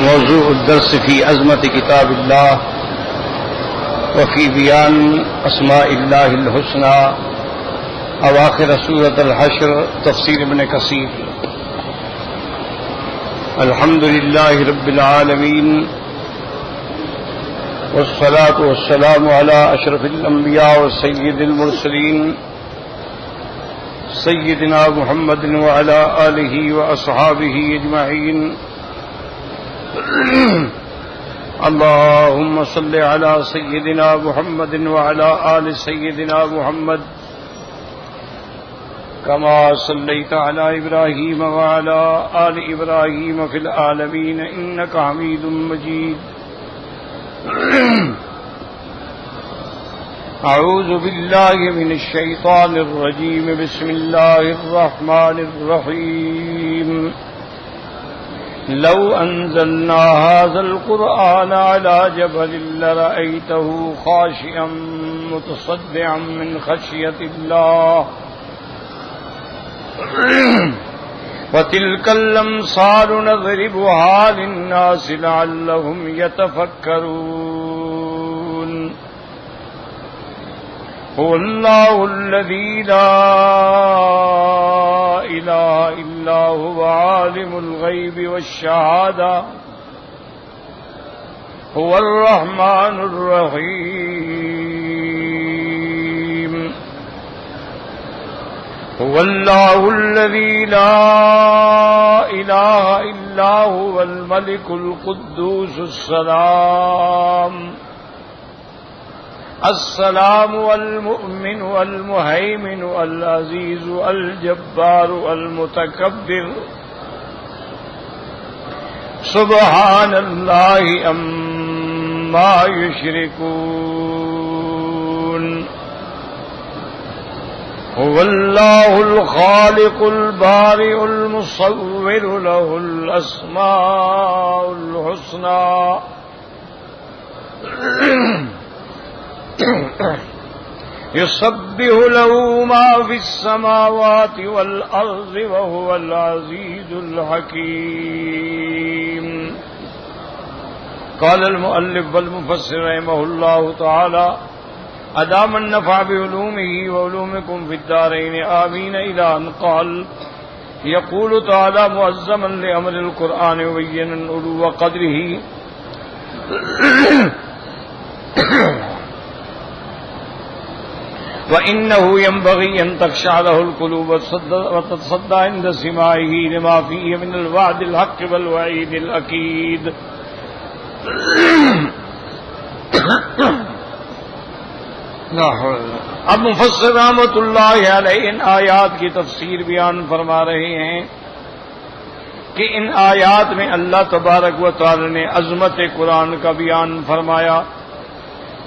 موضوع الدرس في عظمة كتاب الله وفي بيان أسماء الله الحسنى أواخر سورة الحشر تفسير ابن كثير. الحمد لله رب العالمين والصلاة والسلام على أشرف الأنبياء وسيد المرسلين سيدنا محمد وعلى آله وأصحابه أجمعين. اللهم صل على سيدنا محمد وعلى آل سيدنا محمد كما صليت على إبراهيم وعلى آل إبراهيم في العالمين إنك حميد مجيد. أعوذ بالله من الشيطان الرجيم. بسم الله الرحمن الرحيم. لو أنزلنا هذا القرآن على جبل لرأيته خاشعا متصدعا من خشية الله وتلك الأمثال نضربها للناس لعلهم يتفكرون. هو الله الذي لا إله إلا هو عالم الغيب والشهادة هو الرحمن الرحيم. هو الله الذي لا إله إلا هو الملك القدوس السلام والمؤمن والمهيمن العزيز الجبار المتكبر. سبحان الله عما يشركون. هو الله الخالق البارئ المصور له الأسماء الحسنى يسبح له ما في السماوات والأرض وهو العزيز الحكيم. قال المؤلف والمفسر رحمه الله تعالى أدام النفع بعلومه وعلومكم في الدارين آمين. إلى أن قال يقول تعالى معظما لأمر القرآن وبينا علو قدره وإنه ينبغي أن تخشع له القلوب وتتصدى عند سماعه لما فيه من الوعد الحق والوعيد الأكيد. اب مفسر رحمۃ اللہ علیہ ان آیات کی تفسیر بیان فرما رہے ہیں کہ ان آیات میں اللہ تبارک و تعالی نے عظمت قرآن کا بیان فرمایا.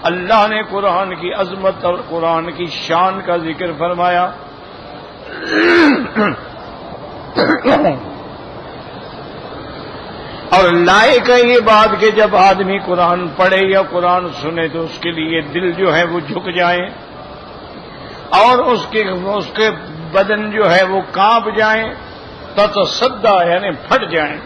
اللہ نے قرآن کی عظمت اور قرآن کی شان کا ذکر فرمایا. اور لائق ہے یہ بات کہ جب آدمی قرآن پڑھے یا قرآن سنے تو اس کے لیے دل جو ہے وہ جھک جائیں اور اس کے بدن جو ہے وہ کانپ جائیں، تتصدع یعنی پھٹ جائیں،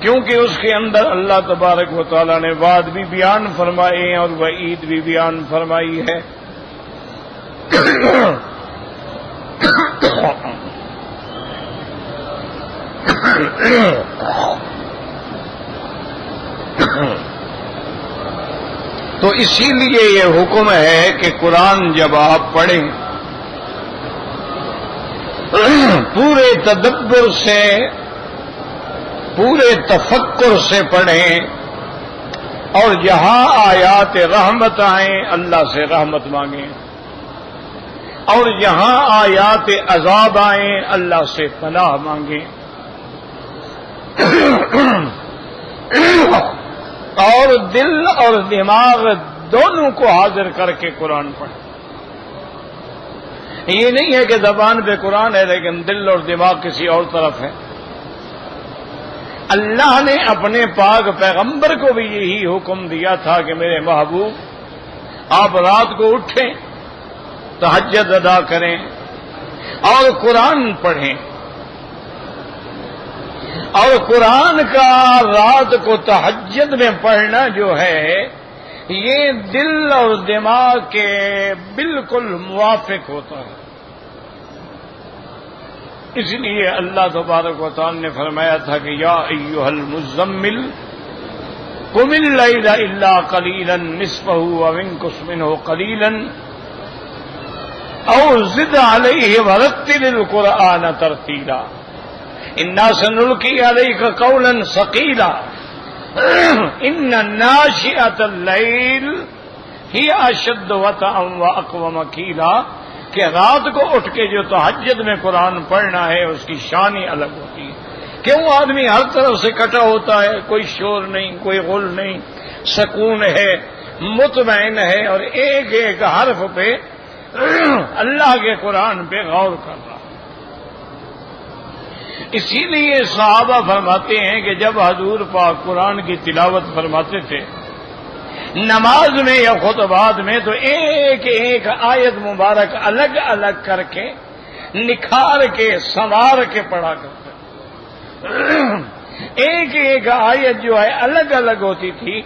کیونکہ اس کے اندر اللہ تبارک و تعالیٰ نے وعد بھی بیان فرمائے اور وعید بھی بیان فرمائی ہے. تو اسی لیے یہ حکم ہے کہ قرآن جب آپ پڑھیں پورے تدبر سے، پورے تفکر سے پڑھیں، اور جہاں آیات رحمت آئیں اللہ سے رحمت مانگیں، اور جہاں آیات عذاب آئیں اللہ سے پناہ مانگیں، اور دل اور دماغ دونوں کو حاضر کر کے قرآن پڑھیں. یہ نہیں ہے کہ زبان پہ قرآن ہے لیکن دل اور دماغ کسی اور طرف ہے. اللہ نے اپنے پاک پیغمبر کو بھی یہی حکم دیا تھا کہ میرے محبوب آپ رات کو اٹھیں، تہجد ادا کریں اور قرآن پڑھیں. اور قرآن کا رات کو تہجد میں پڑھنا جو ہے یہ دل اور دماغ کے بالکل موافق ہوتا ہے. اس لیے اللہ تبارک و تعالی نے فرمایا تھا کہ یا ایھا المزمل قم اللیل الا قلیلا نصفہ او انقص منہ قلیلا او زد علیہ ورتل القرآن ترتیلا انا سنلقی علیک قولا ثقیلا ان ناشئۃ اللیل ہی اشد وطئا واقوم قیلا کہ رات کو اٹھ کے جو تہجد میں قرآن پڑھنا ہے اس کی شان ہی الگ ہوتی ہے. کیوں آدمی ہر طرف سے کٹا ہوتا ہے, کوئی شور نہیں, کوئی غل نہیں, سکون ہے, مطمئن ہے, اور ایک ایک حرف پہ اللہ کے قرآن پہ غور کر رہا. اسی لیے صحابہ فرماتے ہیں کہ جب حضور پاک قرآن کی تلاوت فرماتے تھے نماز میں یا خطبات میں تو ایک ایک آیت مبارک الگ الگ کر کے نکھار کے سنوار کے پڑھا کرتے. ایک ایک آیت جو ہے الگ الگ ہوتی تھی.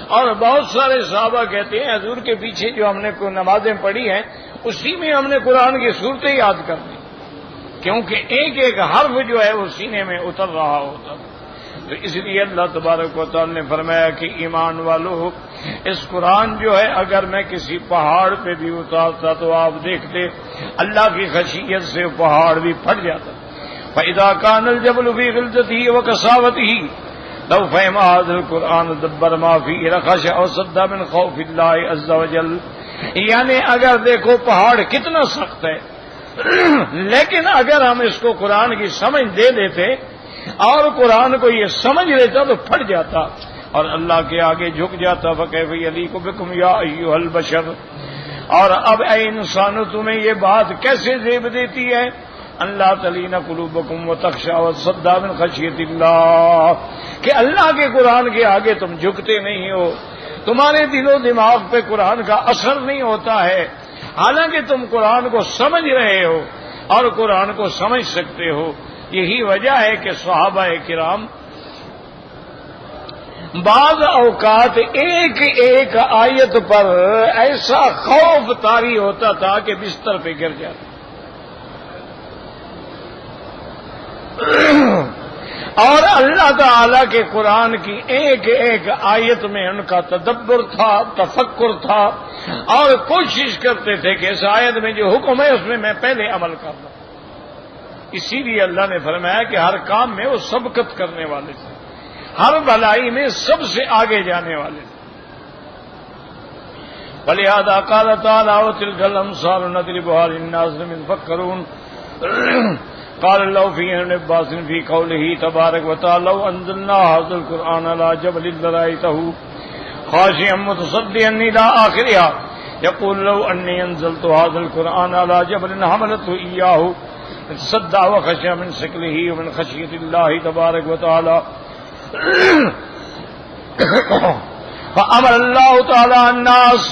اور بہت سارے صحابہ کہتے ہیں حضور کے پیچھے جو ہم نے نمازیں پڑھی ہیں اسی میں ہم نے قرآن کی صورتیں یاد کر دی, کیونکہ ایک ایک حرف جو ہے وہ سینے میں اتر رہا ہوتا. تو اس لیے اللہ تبارک و تعالی نے فرمایا کہ ایمان والو اس قرآن جو ہے اگر میں کسی پہاڑ پہ بھی اتارتا تو آپ دیکھتے اللہ کی خشیت سے پہاڑ بھی پھٹ جاتا. فَإِذَا كَانَ الْجَبَلُ فِي غِلْظَتِهِ وَكَثَافَتِهِ لَوْ فَهِمَ هَذَا الْقُرْآنُ دَبَّرَ مَا فِيهِ لَخَشِعَ وَصَدَّ مِنْ خَوْفِ اللَّهِ عَزَّ وَجَلَّ. یعنی اگر دیکھو پہاڑ کتنا سخت ہے لیکن اگر ہم اس کو قرآن کی سمجھ دے دیتے اور قرآن کو یہ سمجھ لیتا تو پھٹ جاتا اور اللہ کے آگے جھک جاتا. فَكَيْفَ يَلِيقُ بِكُمْ يَا أَيُّهَا الْبَشَرُ. اور اب اے انسانو تمہیں یہ بات کیسے زیب دیتی ہے اللہ تلین قلوبکم وتخشع وتصدع من خشیت اللہ, کہ اللہ کے قرآن کے آگے تم جھکتے نہیں ہو, تمہارے دل و دماغ پہ قرآن کا اثر نہیں ہوتا ہے, حالانکہ تم قرآن کو سمجھ رہے ہو اور قرآن کو سمجھ سکتے ہو. یہی وجہ ہے کہ صحابہ کرام بعض اوقات ایک ایک آیت پر ایسا خوف طاری ہوتا تھا کہ بستر پہ گر جاتا. اور اللہ تعالی کے قرآن کی ایک ایک آیت میں ان کا تدبر تھا, تفکر تھا, اور کوشش کرتے تھے کہ اس آیت میں جو حکم ہے اس میں میں پہلے عمل کر لوں. اسی لیے اللہ نے فرمایا کہ ہر کام میں وہ سبقت کرنے والے تھے, ہر بھلائی میں سب سے آگے جانے والے تھے. فَلِهَذَا قَالَ تَعَالَىٰ وَتِلْكَ الْأَمْثَالُ نَضْرِبُهَا لِلنَّاسِ لَعَلَّهُمْ يَتَفَكَّرُونَ. قال الله في ابن عباس في قوله تبارك وتعالى لو أنزلنا هذا القرآن على جبل لرأيته خاشعا متصدعا إلى آخرها يقول لو أني أنزلت هذا القرآن على جبل حملته إياه تصدع وخشع من ثقله ومن خشية الله تبارك وتعالى. فأمر الله تعالى الناس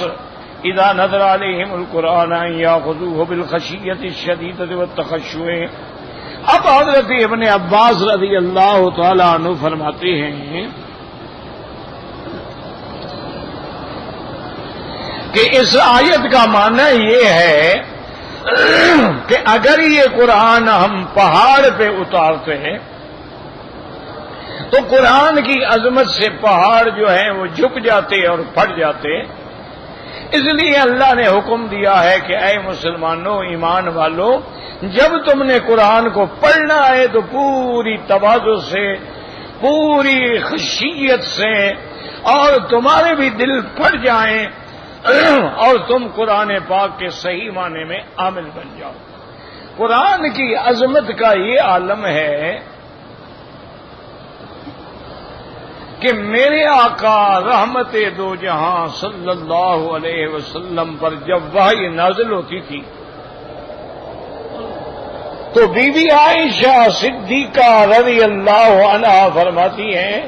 إذا نزل عليهم القرآن أن يأخذوه بالخشية الشديدة والتخشع. اب حضرت ابن عباس رضی اللہ تعالی عنہ فرماتے ہیں کہ اس آیت کا معنی یہ ہے کہ اگر یہ قرآن ہم پہاڑ پہ اتارتے ہیں تو قرآن کی عظمت سے پہاڑ جو ہیں وہ جھک جاتے اور پھٹ جاتے. اس لیے اللہ نے حکم دیا ہے کہ اے مسلمانوں, ایمان والو, جب تم نے قرآن کو پڑھنا ہے تو پوری تواضع سے, پوری خشیت سے, اور تمہارے بھی دل پھٹ جائیں اور تم قرآن پاک کے صحیح معنی میں عامل بن جاؤ. قرآن کی عظمت کا یہ عالم ہے کہ میرے آقا رحمت دو جہاں صلی اللہ علیہ وسلم پر جب وحی نازل ہوتی تھی تو بی بی عائشہ صدیقہ رضی اللہ عنہا فرماتی ہیں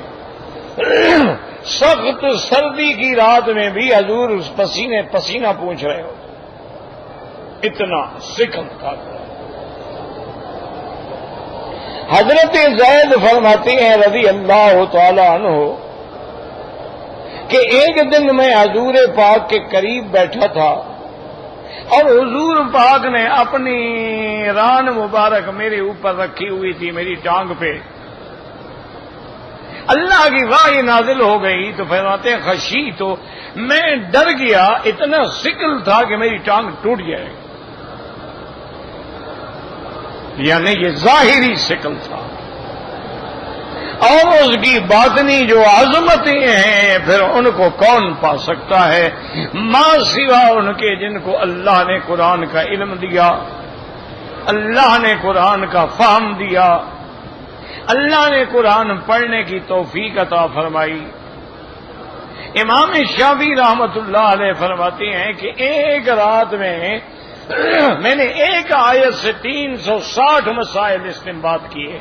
سخت سردی کی رات میں بھی حضور اس پسینہ پوچھ رہے ہو, اتنا سکھن تھا. حضرت زید فرماتے ہیں رضی اللہ تعالی عنہ کہ ایک دن میں حضور پاک کے قریب بیٹھا تھا اور حضور پاک نے اپنی ران مبارک میرے اوپر رکھی ہوئی تھی، میری ٹانگ پہ اللہ کی وحی نازل ہو گئی تو فرماتے ہیں خشی تو میں ڈر گیا، اتنا سکل تھا کہ میری ٹانگ ٹوٹ جائے، یعنی یہ ظاہری سکل تھا، اور اس کی باطنی جو عظمتیں ہیں پھر ان کو کون پا سکتا ہے ماں سوا ان کے جن کو اللہ نے قرآن کا علم دیا، اللہ نے قرآن کا فہم دیا، اللہ نے قرآن پڑھنے کی توفیق عطا فرمائی۔ امام شافعی رحمت اللہ علیہ فرماتے ہیں کہ ایک رات میں نے ایک آیت سے 360 مسائل استنباط کیے۔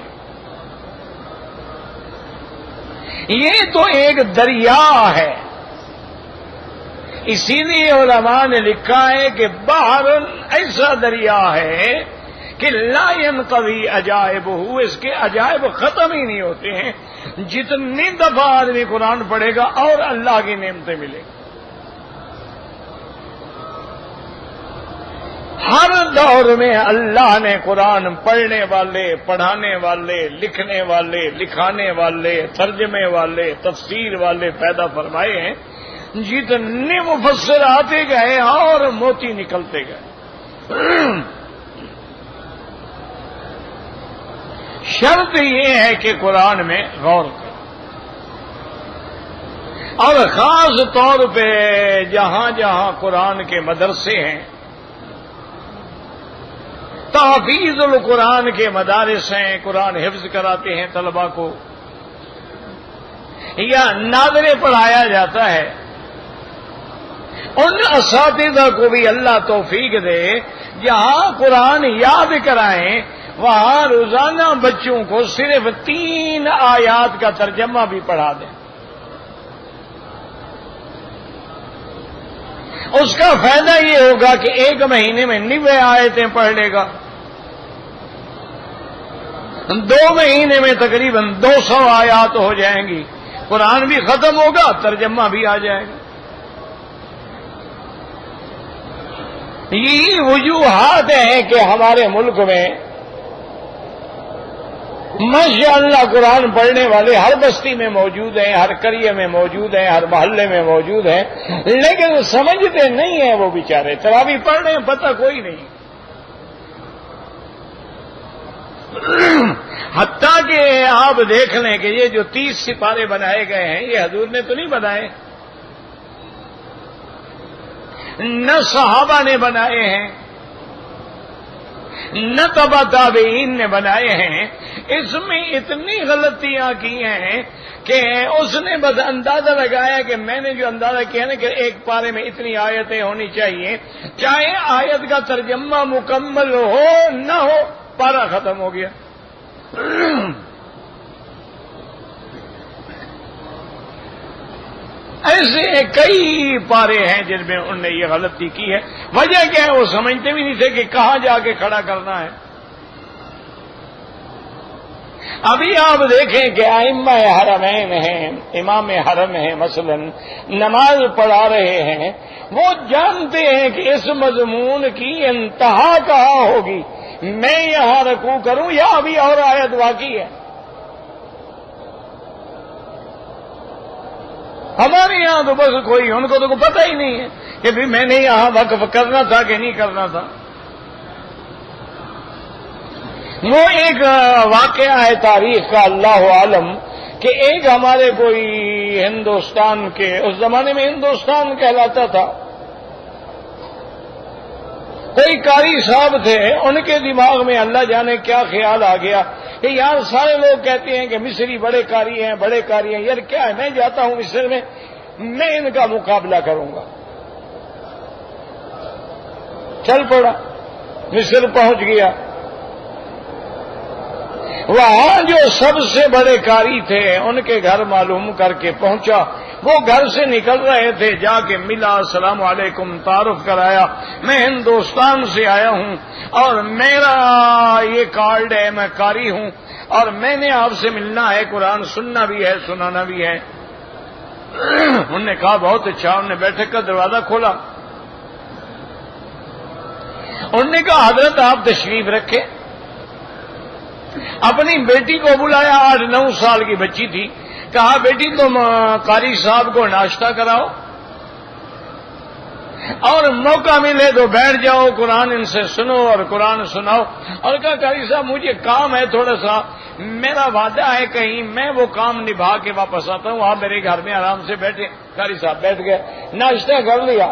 یہ تو ایک دریا ہے، اسی لیے علماء نے لکھا ہے کہ بحر ایسا دریا ہے کہ لا ينقضی عجائبہ، اس کے عجائب ختم ہی نہیں ہوتے ہیں، جتنی دفعہ آدمی قرآن پڑھے گا اور اللہ کی نعمتیں ملے گی۔ ہر دور میں اللہ نے قرآن پڑھنے والے، پڑھانے والے، لکھنے والے، لکھانے والے، ترجمے والے، تفسیر والے پیدا فرمائے ہیں، جتنے مفسر آتے گئے اور موتی نکلتے گئے۔ شرط یہ ہے کہ قرآن میں غور کریں، اور خاص طور پہ جہاں جہاں قرآن کے مدرسے ہیں، تحفیظ القرآن کے مدارس ہیں، قرآن حفظ کراتے ہیں طلباء کو، یا ناظرے پڑھایا جاتا ہے، ان اساتذہ کو بھی اللہ توفیق دے جہاں قرآن یاد کرائیں وہاں روزانہ بچوں کو صرف 3 آیات کا ترجمہ بھی پڑھا دیں۔ اس کا فائدہ یہ ہوگا کہ 1 مہینے میں 90 آیتیں پڑھ لے گا، 2 مہینے میں تقریباً 200 آیات ہو جائیں گی، قرآن بھی ختم ہوگا، ترجمہ بھی آ جائے گا۔ یہ وجوہات ہیں کہ ہمارے ملک میں ماشاء اللہ قرآن پڑھنے والے ہر بستی میں موجود ہیں، ہر قریے میں موجود ہیں، ہر محلے میں موجود ہیں، لیکن سمجھتے نہیں ہیں وہ بیچارے، تراویح پڑھ رہے ہیں پتہ کوئی نہیں۔ حتیٰ کہ آپ دیکھ لیں کہ یہ جو 30 سپارے بنائے گئے ہیں یہ حضور نے تو نہیں بنائے، نہ صحابہ نے بنائے ہیں، نہ تبع تابعین نے بنائے ہیں، اس میں اتنی غلطیاں کی ہیں کہ اس نے بس اندازہ لگایا کہ میں نے جو اندازہ کیا نا کہ ایک پارے میں اتنی آیتیں ہونی چاہیے، چاہے آیت کا ترجمہ مکمل ہو نہ ہو، پارہ ختم ہو گیا۔ ایسے کئی پارے ہیں جن میں انہوں نے یہ غلطی کی ہے، وجہ کیا ہے وہ سمجھتے بھی نہیں تھے کہ کہاں جا کے کھڑا کرنا ہے۔ ابھی آپ دیکھیں کہ ائمہ حرمین ہیں، امام حرم ہیں مثلا، نماز پڑھا رہے ہیں، وہ جانتے ہیں کہ اس مضمون کی انتہا کہاں ہوگی، میں یہاں رکوع کروں یا ابھی اور آیت باقی ہے۔ ہمارے یہاں تو بس کوئی، ان کو تو پتہ ہی نہیں ہے کہ بھی میں نے یہاں وقف کرنا تھا کہ نہیں کرنا تھا۔ وہ ایک واقعہ ہے تاریخ کا اللہ عالم کہ ایک ہمارے کوئی ہندوستان کے، اس زمانے میں ہندوستان کہلاتا تھا، کوئی قاری صاحب تھے، ان کے دماغ میں اللہ جانے کیا خیال آ گیا کہ یار سارے لوگ کہتے ہیں کہ مصری بڑے قاری ہیں، بڑے قاری ہیں، یار کیا ہے، میں جاتا ہوں مصر میں، میں ان کا مقابلہ کروں گا۔ چل پڑا، مصر پہنچ گیا، وہاں جو سب سے بڑے قاری تھے ان کے گھر معلوم کر کے پہنچا، وہ گھر سے نکل رہے تھے، جا کے ملا، السلام علیکم، تعارف کرایا، میں ہندوستان سے آیا ہوں اور میرا یہ کارڈ ہے، میں قاری ہوں، اور میں نے آپ سے ملنا ہے، قرآن سننا بھی ہے، سنانا بھی ہے۔ انہوں نے کہا بہت اچھا۔ انہوں نے بیٹھک کا دروازہ کھولا، انہوں نے کہا حضرت آپ تشریف رکھے۔ اپنی بیٹی کو بلایا، 8-9 سال کی بچی تھی، کہا بیٹی تم قاری صاحب کو ناشتہ کراؤ اور موقع ملے تو بیٹھ جاؤ، قرآن ان سے سنو اور قرآن سناؤ۔ اور کہا قاری صاحب مجھے کام ہے تھوڑا سا، میرا وعدہ ہے کہیں میں وہ کام نبھا کے واپس آتا ہوں، آپ میرے گھر میں آرام سے بیٹھے۔ قاری صاحب بیٹھ گئے، ناشتہ کر لیا۔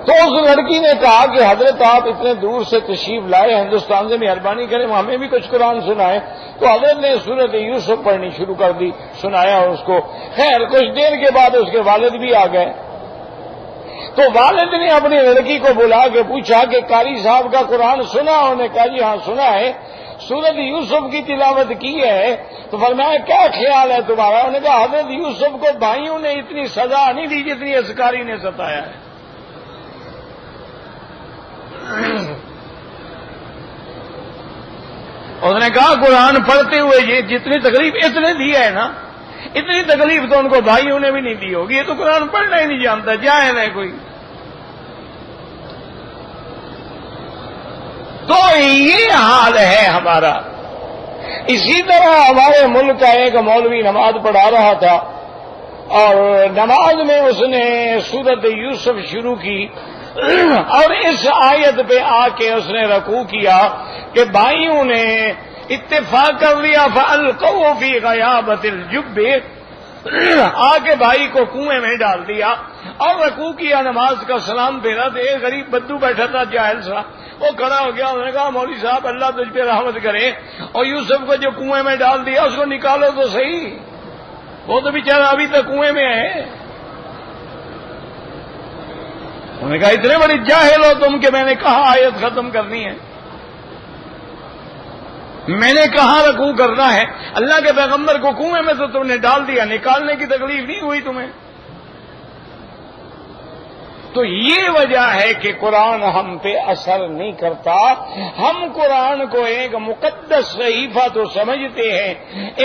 تو اس لڑکی نے کہا کہ حضرت آپ اتنے دور سے تشریف لائے، ہندوستان سے مہربانی کریں ہمیں بھی کچھ قرآن سنائیں۔ تو حضرت نے سورۃ یوسف پڑھنی شروع کر دی، سنایا اس کو۔ خیر کچھ دیر کے بعد اس کے والد بھی آ گئے، تو والد نے اپنی لڑکی کو بلا کے پوچھا کہ قاری صاحب کا قرآن سنا؟ انہوں نے کہا جی ہاں سنا ہے، سورۃ یوسف کی تلاوت کی ہے۔ تو فرمایا کیا خیال ہے تمہارا؟ انہوں نے کہا حضرت یوسف کو بھائیوں نے اتنی سزا نہیں دی جتنی اس قاری نے ستایا ہے۔ اس نے کہا قرآن پڑھتے ہوئے یہ جتنی تکلیف اس نے دی ہے نا، اتنی تکلیف تو ان کو بھائیوں نے بھی نہیں دی ہوگی، یہ تو قرآن پڑھنا ہی نہیں جانتا، جاہل ہے کوئی۔ تو یہ حال ہے ہمارا۔ اسی طرح ہمارے ملک کا ایک مولوی نماز پڑھا رہا تھا اور نماز میں اس نے سورۃ یوسف شروع کی اور اس آیت پہ آ کے اس نے رکوع کیا کہ بھائیوں نے اتفاق کر لیا فَأَلْقَوْا فِي غَيَابَةِ الْجُبِّ، آ کے بھائی کو کنویں میں ڈال دیا اور رکوع کیا، نماز کا سلام پھیرا۔ تو ایک غریب بدو بیٹھا تھا جاہل سا، وہ کھڑا ہو گیا، انہوں نے کہا مولوی صاحب اللہ تجھ پہ رحمت کرے، اور یوسف کو جو کنویں میں ڈال دیا اس کو نکالو تو صحیح، وہ تو بیچارہ ابھی تک کنویں میں ہے۔ انہوں نے کہا اتنے بڑی جاہل ہو تم کہ میں نے کہا آیت ختم کرنی ہے، میں نے کہا رکوع کرنا ہے، اللہ کے پیغمبر کو کنویں میں تو تم نے ڈال دیا، نکالنے کی تکلیف نہیں ہوئی تمہیں۔ تو یہ وجہ ہے کہ قرآن ہم پہ اثر نہیں کرتا۔ ہم قرآن کو ایک مقدس صحیفہ تو سمجھتے ہیں،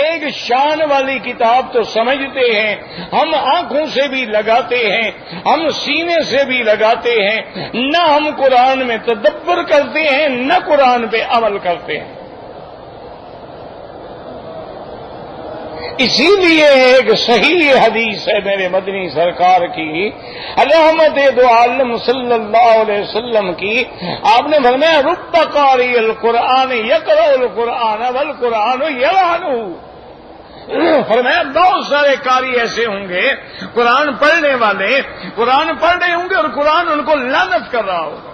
ایک شان والی کتاب تو سمجھتے ہیں، ہم آنکھوں سے بھی لگاتے ہیں، ہم سینے سے بھی لگاتے ہیں، نہ ہم قرآن میں تدبر کرتے ہیں نہ قرآن پہ عمل کرتے ہیں۔ اسی لیے ایک صحیح حدیث ہے میرے مدنی سرکار کی، رحمت دو عالم صلی اللہ علیہ وسلم کی، آپ نے فرمایا رب قاری القرآن یقرأ القرآن والقرآن یلعنہ، فرمایا بہت سارے قاری ایسے ہوں گے، قرآن پڑھنے والے قرآن پڑھ رہے ہوں گے اور قرآن ان کو لعنت کر رہا ہوگا۔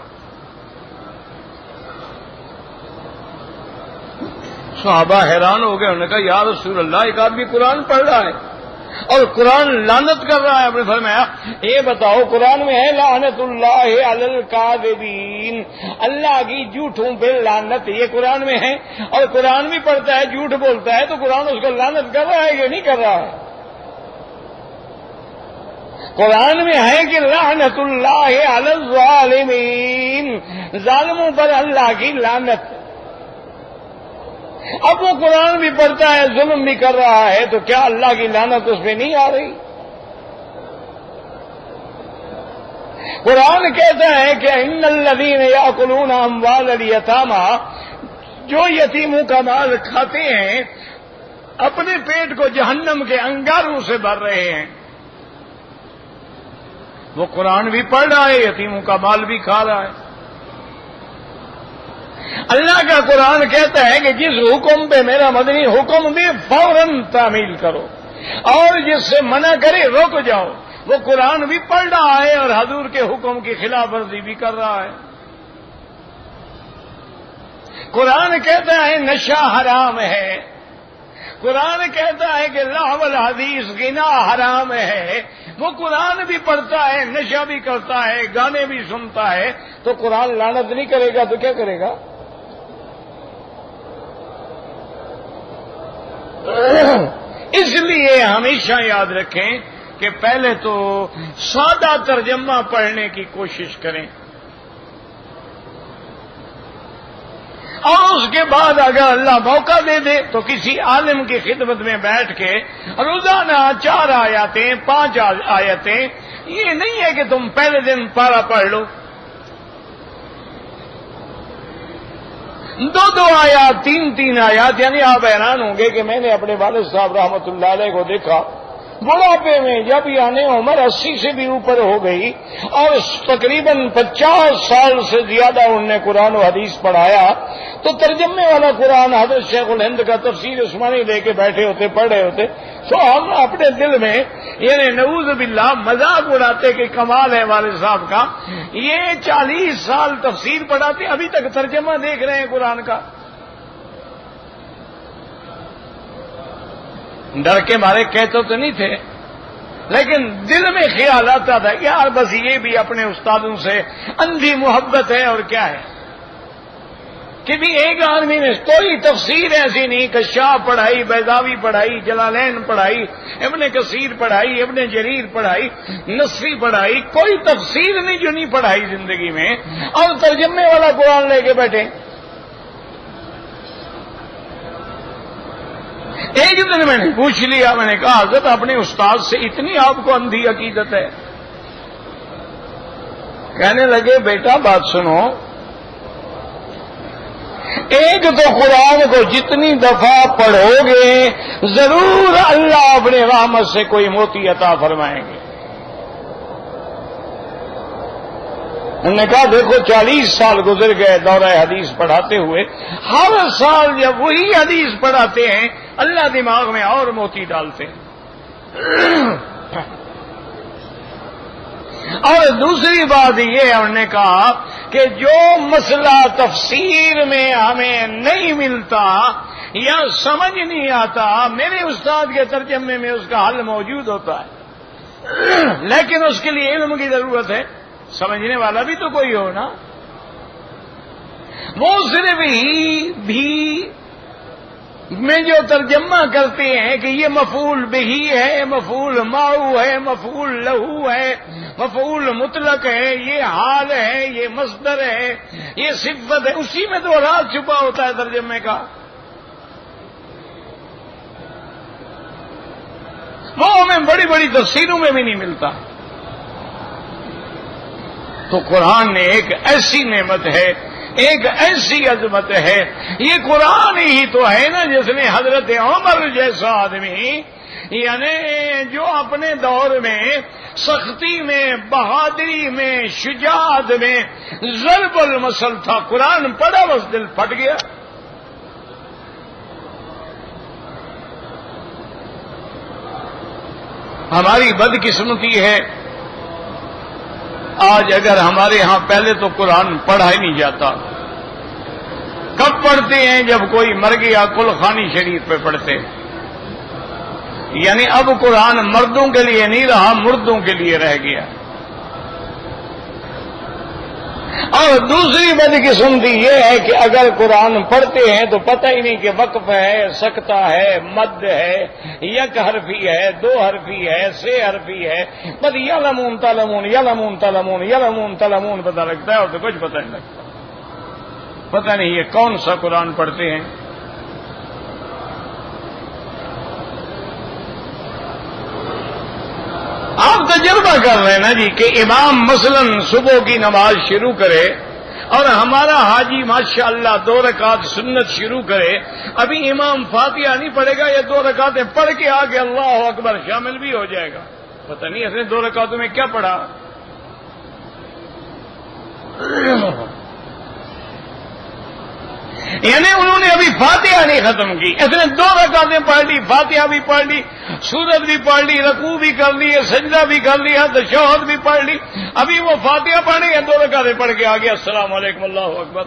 صحابہ حیران ہو گئے، انہوں نے کہا یا رسول اللہ ایک آدمی قرآن پڑھ رہا ہے اور قرآن لعنت کر رہا ہے۔ آپ نے فرمایا یہ بتاؤ قرآن میں ہے لعنت اللہ علی الکاذبین، اللہ کی جھوٹوں پہ لعنت، یہ قرآن میں ہے، اور قرآن بھی پڑھتا ہے جھوٹ بولتا ہے تو قرآن اس کو لعنت کر رہا ہے کہ نہیں کر رہا ہے؟ قرآن میں ہے کہ لعنت اللہ علی الظالمین، ظالموں پر اللہ کی لعنت۔ اب وہ قرآن بھی پڑھتا ہے ظلم بھی کر رہا ہے تو کیا اللہ کی لعنت اس پہ نہیں آ رہی؟ قرآن کہتا ہے کہ ان الذین یاکلون اموال الیتامی، جو یتیموں کا مال کھاتے ہیں اپنے پیٹ کو جہنم کے انگاروں سے بھر رہے ہیں۔ وہ قرآن بھی پڑھ رہا ہے، یتیموں کا مال بھی کھا رہا ہے۔ اللہ کا قرآن کہتا ہے کہ جس حکم پہ میرا مدنی حکم دے فوراً تعمیل کرو، اور جس سے منع کرے رک جاؤ۔ وہ قرآن بھی پڑھ رہا ہے اور حضور کے حکم کی خلاف ورزی بھی کر رہا ہے۔ قرآن کہتا ہے نشہ حرام ہے، قرآن کہتا ہے کہ لہو الحدیث غنا حرام ہے، وہ قرآن بھی پڑھتا ہے، نشہ بھی کرتا ہے، گانے بھی سنتا ہے، تو قرآن لعنت نہیں کرے گا تو کیا کرے گا؟ اس لیے ہمیشہ یاد رکھیں کہ پہلے تو سادہ ترجمہ پڑھنے کی کوشش کریں، اور اس کے بعد اگر اللہ موقع دے دے تو کسی عالم کی خدمت میں بیٹھ کے روزانہ 4 آیاتیں 5 آیتیں، یہ نہیں ہے کہ تم پہلے دن پارا پڑھ لو، 2 آیات 3 آیات، یعنی آپ حیران ہوں گے کہ میں نے اپنے والد صاحب رحمت اللہ علیہ کو دیکھا بڑھاپے میں، جب یعنی عمر 80 سے بھی اوپر ہو گئی اور تقریباً 50 سال سے زیادہ انہوں نے قرآن و حدیث پڑھایا، تو ترجمے والا قرآن حضرت شیخ الہند کا تفسیر عثمانی لے کے بیٹھے ہوتے، پڑھ رہے ہوتے، تو ہم اپنے دل میں یعنی نعوذ باللہ مذاق اڑاتے کہ کمال ہے والد صاحب کا، یہ 40 سال تفسیر پڑھاتے ابھی تک ترجمہ دیکھ رہے ہیں قرآن کا۔ ڈر کے مارے کہتے تو نہیں تھے، لیکن دل میں خیال آتا تھا یار بس یہ بھی اپنے استادوں سے اندھی محبت ہے، اور کیا ہے کہ بھی ایک آدمی نے کوئی تفسیر ایسی نہیں، کشاف پڑھائی، بیضاوی پڑھائی، جلالین پڑھائی، ابن کثیر پڑھائی، ابن جریر پڑھائی، نصفی پڑھائی، کوئی تفسیر نہیں جو نہیں پڑھائی زندگی میں، اور ترجمے والا قرآن لے کے بیٹھے۔ ایک دن میں نے پوچھ لیا، میں نے کہا حضرت اپنے استاد سے اتنی آپ کو اندھی عقیدت ہے؟ کہنے لگے بیٹا بات سنو، ایک تو قرآن کو جتنی دفعہ پڑھو گے ضرور اللہ اپنے رحمت سے کوئی موتی عطا فرمائیں گے۔ انہوں نے کہا دیکھو 40 سال گزر گئے دورہ حدیث پڑھاتے ہوئے، ہر سال جب وہی حدیث پڑھاتے ہیں اللہ دماغ میں اور موتی ڈالتے ہیں۔ اور دوسری بات یہ انہوں نے کہا کہ جو مسئلہ تفسیر میں ہمیں نہیں ملتا یا سمجھ نہیں آتا، میرے استاد کے ترجمے میں اس کا حل موجود ہوتا ہے، لیکن اس کے لیے علم کی ضرورت ہے، سمجھنے والا بھی تو کوئی ہو نا۔ وہ صرف ہی بھی میں جو ترجمہ کرتے ہیں کہ یہ مفعول بہی ہے، مفعول معو ہے، مفعول لہو ہے، مفعول مطلق ہے، یہ حال ہے، یہ مصدر ہے، یہ صفت ہے، اسی میں تو راز چھپا ہوتا ہے ترجمے کا۔ وہ ہمیں بڑی بڑی تفسیروں میں بھی نہیں ملتا۔ تو قرآن نے ایک ایسی نعمت ہے، ایک ایسی عظمت ہے، یہ قرآن ہی تو ہے نا جس نے حضرت عمر جیسا آدمی، یعنی جو اپنے دور میں سختی میں، بہادری میں، شجاعت میں ضرب المثل تھا، قرآن پڑھا بس دل پھٹ گیا۔ ہماری بدقسمتی ہے آج اگر ہمارے ہاں پہلے تو قرآن پڑھا ہی نہیں جاتا، کب پڑھتے ہیں جب کوئی مر گیا کلخانی شریف پہ پڑھتے، یعنی اب قرآن مردوں کے لیے نہیں رہا، مردوں کے لیے رہ گیا۔ اور دوسری بدقسمتی یہ ہے کہ اگر قرآن پڑھتے ہیں تو پتہ ہی نہیں کہ وقف ہے، سکتہ ہے، مد ہے، یک حرفی ہے، 2 حرفی ہے، 6 حرفی ہے، بس یلمون تلمون یلمون تلمون یلمون تلمون پتہ لگتا ہے، اور تو کچھ پتہ نہیں لگتا، پتہ نہیں یہ کون سا قرآن پڑھتے ہیں۔ آپ تجربہ کر رہے ہیں نا جی کہ امام مثلا صبح کی نماز شروع کرے اور ہمارا حاجی ماشاءاللہ 2 رکعت سنت شروع کرے، ابھی امام فاتحہ نہیں پڑھے گا یا 2 رکعتیں پڑھ کے آگے اللہ اکبر شامل بھی ہو جائے گا، پتہ نہیں اس نے 2 رکعتوں میں کیا پڑھا۔ یعنی انہوں نے ابھی فاتحہ نہیں ختم کی، اس نے 2 رکعتیں پڑھ لی، فاتحہ بھی پڑھ لی، سورت بھی پڑھ لی، رکوع بھی کر لی، سجدہ بھی کر لیا، تشہد بھی پڑھ لی، ابھی وہ فاتحہ پڑھیں گے 2 رکعتیں پڑھ کے آگے السلام علیکم اللہ اکبر۔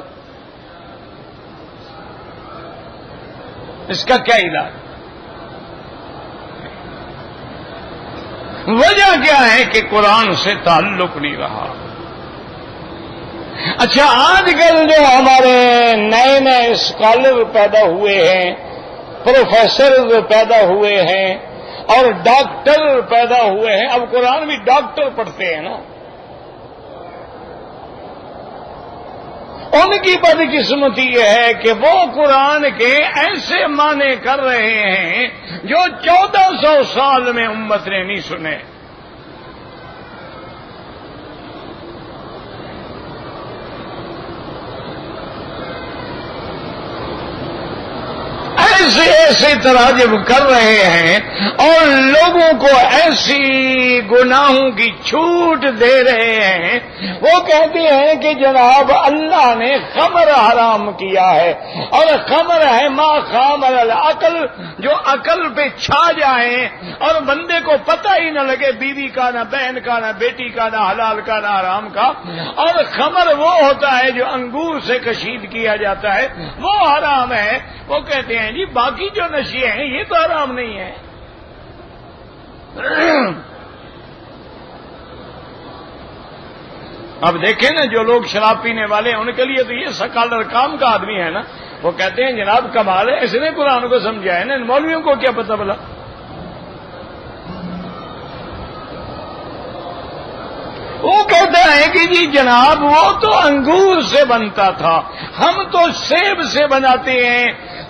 اس کا کیا علاج؟ وجہ کیا ہے کہ قرآن سے تعلق نہیں رہا۔ اچھا آج کل جو ہمارے نئے نئے اسکالر پیدا ہوئے ہیں، پروفیسر پیدا ہوئے ہیں اور ڈاکٹر پیدا ہوئے ہیں، اب قرآن بھی ڈاکٹر پڑھتے ہیں نا، ان کی بدقسمتی یہ ہے کہ وہ قرآن کے ایسے معنی کر رہے ہیں جو 1400 سال میں امت نے نہیں سنے. ایسے تراجم کر رہے ہیں اور لوگوں کو ایسی گناہوں کی چھوٹ دے رہے ہیں. وہ کہتے ہیں کہ جناب اللہ نے خمر حرام کیا ہے اور خمر ہے ما خامر العقل، جو عقل پہ چھا جائے اور بندے کو پتہ ہی نہ لگے بیوی کا نہ بہن کا نہ بیٹی کا نہ حلال کا نہ حرام کا. اور خمر وہ ہوتا ہے جو انگور سے کشید کیا جاتا ہے، وہ حرام ہے. وہ کہتے ہیں جی باقی جو نشے ہیں یہ تو حرام نہیں ہے. اب دیکھیں نا جو لوگ شراب پینے والے ہیں ان کے لیے تو یہ سکالر کام کا آدمی ہے نا. وہ کہتے ہیں جناب کمال ہے، اس نے قرآن کو سمجھا ہے نا، ان مولویوں کو کیا پتہ بلا. وہ کہتا ہے کہ جی جناب وہ تو انگور سے بنتا تھا، ہم تو سیب سے بناتے ہیں،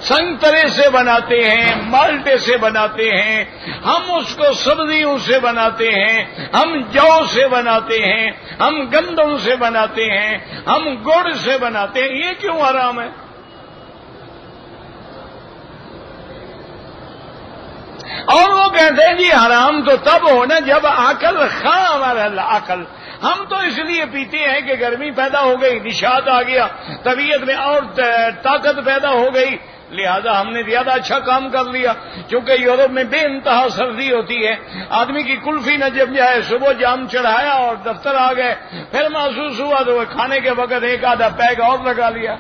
سنترے سے بناتے ہیں، مالٹے سے بناتے ہیں، ہم اس کو سبزیوں سے بناتے ہیں، ہم جو سے بناتے ہیں، ہم گندم سے بناتے ہیں، ہم گڑ سے بناتے ہیں، یہ کیوں حرام ہے؟ اور وہ کہتے ہیں جی حرام تو تب ہونا جب عقل خامر العقل. ہم تو اس لیے پیتے ہیں کہ گرمی پیدا ہو گئی، نشاط آ گیا، طبیعت میں اور طاقت پیدا ہو گئی، لہذا ہم نے زیادہ اچھا کام کر لیا. چونکہ یورپ میں بے انتہا سردی ہوتی ہے، آدمی کی کلفی نہ جم جائے، صبح جام چڑھایا اور دفتر آ گئے، پھر محسوس ہوا تو وہ کھانے کے وقت ایک آدھا پیگ اور لگا لیا.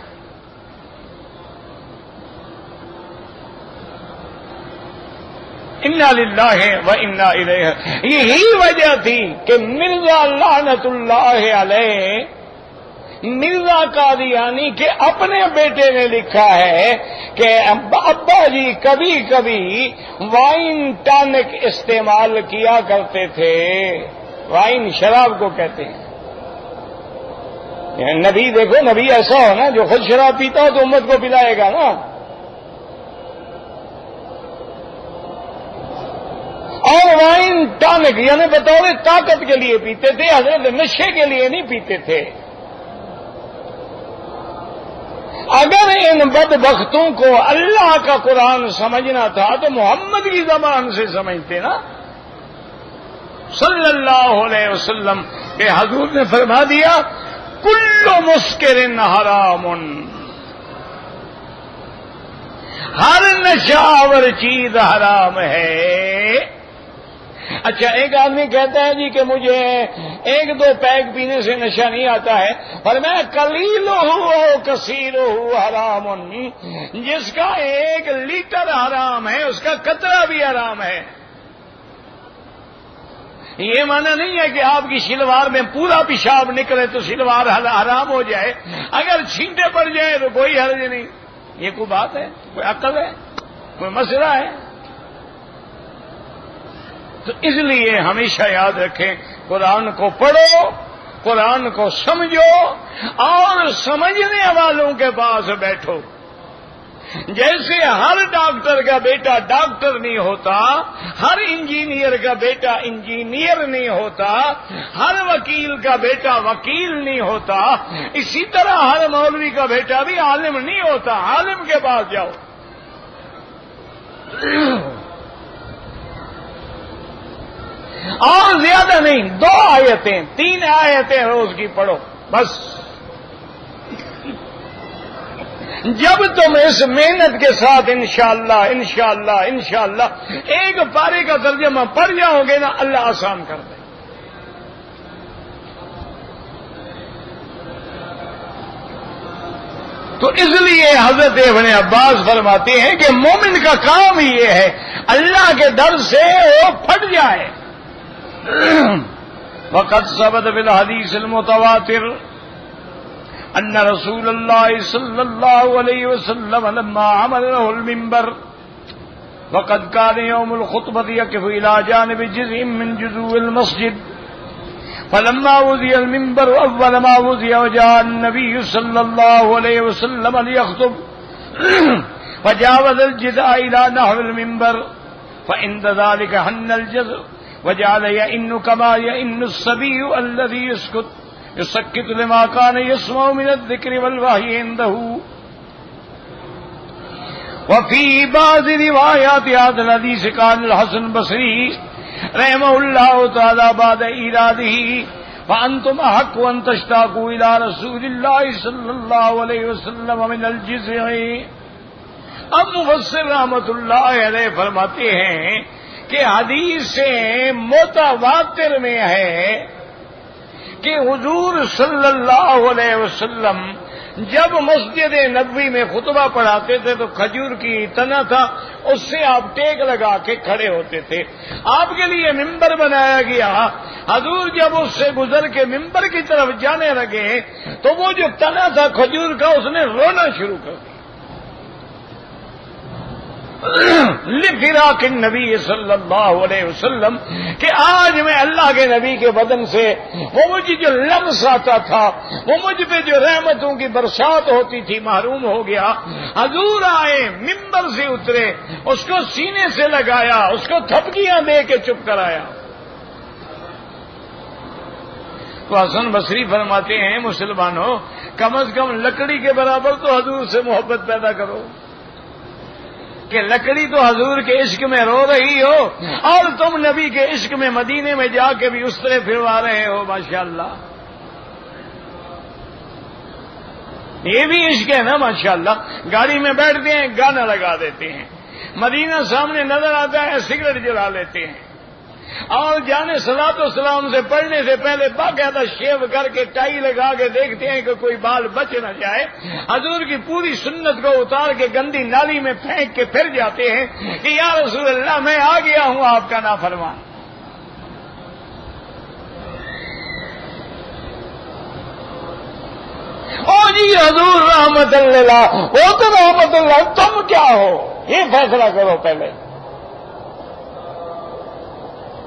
انا للہ و انا الیہ. یہی وجہ تھی کہ مرزا لعنت اللہ علیہ، مرزا قادیانی کے اپنے بیٹے نے لکھا ہے کہ ابا جی کبھی کبھی وائن ٹانک استعمال کیا کرتے تھے. وائن شراب کو کہتے ہیں. نبی دیکھو، نبی ایسا ہو نا جو خود شراب پیتا ہو تو امت کو پلائے گا نا. اور وائن ٹانک یعنی بطور طاقت کے لیے پیتے تھے، حضرت نشے کے لیے نہیں پیتے تھے. اگر ان بدبختوں کو اللہ کا قرآن سمجھنا تھا تو محمد کی زبان سے سمجھتے نا، صلی اللہ علیہ وسلم کہ حضور نے فرما دیا کل مسکر حرام، ہر نشاور چیز حرام ہے. اچھا ایک آدمی کہتا ہے جی کہ مجھے ایک دو پیگ پینے سے نشہ نہیں آتا ہے، پر میں قلیل ہوں کثیر ہوں حرام، جس کا 1 لیٹر حرام ہے اس کا قطرہ بھی حرام ہے. یہ معنی نہیں ہے کہ آپ کی شلوار میں پورا پیشاب نکلے تو شلوار حرام ہو جائے، اگر چھینٹے پڑ جائے تو کوئی حرج نہیں. یہ کوئی بات ہے؟ کوئی عقل ہے؟ کوئی مسئلہ ہے؟ تو اس لیے ہمیشہ یاد رکھیں قرآن کو پڑھو، قرآن کو سمجھو اور سمجھنے والوں کے پاس بیٹھو. جیسے ہر ڈاکٹر کا بیٹا ڈاکٹر نہیں ہوتا، ہر انجینئر کا بیٹا انجینئر نہیں ہوتا، ہر وکیل کا بیٹا وکیل نہیں ہوتا، اسی طرح ہر مولوی کا بیٹا بھی عالم نہیں ہوتا. عالم کے پاس جاؤ. اور زیادہ نہیں، 2 آیتیں 3 آیتیں روز کی پڑھو بس. جب تم اس محنت کے ساتھ انشاءاللہ انشاءاللہ انشاءاللہ ایک پارے کا ترجمہ پڑھ جاؤ گے نا، اللہ آسان کر دے. تو اس لیے حضرت ابن عباس فرماتے ہیں کہ مومن کا کام ہی یہ ہے اللہ کے ڈر سے وہ پھٹ جائے. وقد ثبت في الحديث المتواتر ان رسول الله صلى الله عليه وسلم لما عمل له المنبر وقد كان يوم الخطبة يقف الى جانب جزء من جزوء المسجد فلما وضع المنبر اول ما وضع وجاء النبي صلى الله عليه وسلم ليخطب فجاوز الجذع الى نحو المنبر فعند ذلك حن الجذع وجعل يئن كما يئن الصبي الذي يسكت لما كان يسمع من الذكر والوحي عنده. وفي بعض روایات هذا الحديث كان الحسن البصري رحمه الله تعالى بعد ایراده فانتم احق ان تشتاقوا الى رسول الله صلى الله عليه وسلم من الجزع. اب مفسر رحمت اللہ علیہ فرماتے ہیں کہ حدیث متواتر میں ہے کہ حضور صلی اللہ علیہ وسلم جب مسجد نبوی میں خطبہ پڑھاتے تھے تو کھجور کی تنا تھا، اس سے آپ ٹیک لگا کے کھڑے ہوتے تھے. آپ کے لیے ممبر بنایا گیا. حضور جب اس سے گزر کے ممبر کی طرف جانے لگے تو وہ جو تنا تھا کھجور کا اس نے رونا شروع کر دیا. لفراق النبی صلی اللہ علیہ وسلم کہ آج میں اللہ کے نبی کے بدن سے وہ مجھے جو لمس آتا تھا، وہ مجھ پہ جو رحمتوں کی برسات ہوتی تھی، محروم ہو گیا. حضور آئے، ممبر سے اترے، اس کو سینے سے لگایا، اس کو تھپکیاں دے کے چپ کرایا. تو حسن بصری فرماتے ہیں مسلمانوں کم از کم لکڑی کے برابر تو حضور سے محبت پیدا کرو کہ لکڑی تو حضور کے عشق میں رو رہی ہو اور تم نبی کے عشق میں مدینے میں جا کے بھی اس طرح پھروا رہے ہو. ماشاءاللہ یہ بھی عشق ہے نا. ماشاءاللہ گاڑی میں بیٹھتے ہیں، گانا لگا دیتے ہیں، مدینہ سامنے نظر آتا ہے، سگریٹ جلا لیتے ہیں اور جانے صلاۃ و سلام سے پڑھنے سے پہلے باقاعدہ شیو کر کے ٹائی لگا کے دیکھتے ہیں کہ کوئی بال بچ نہ جائے. حضور کی پوری سنت کو اتار کے گندی نالی میں پھینک کے پھر جاتے ہیں کہ یا رسول اللہ میں آ گیا ہوں آپ کا نافرمان. او جی حضور رحمت اللہ، وہ تو رحمت اللہ، تم کیا ہو یہ فیصلہ کرو پہلے.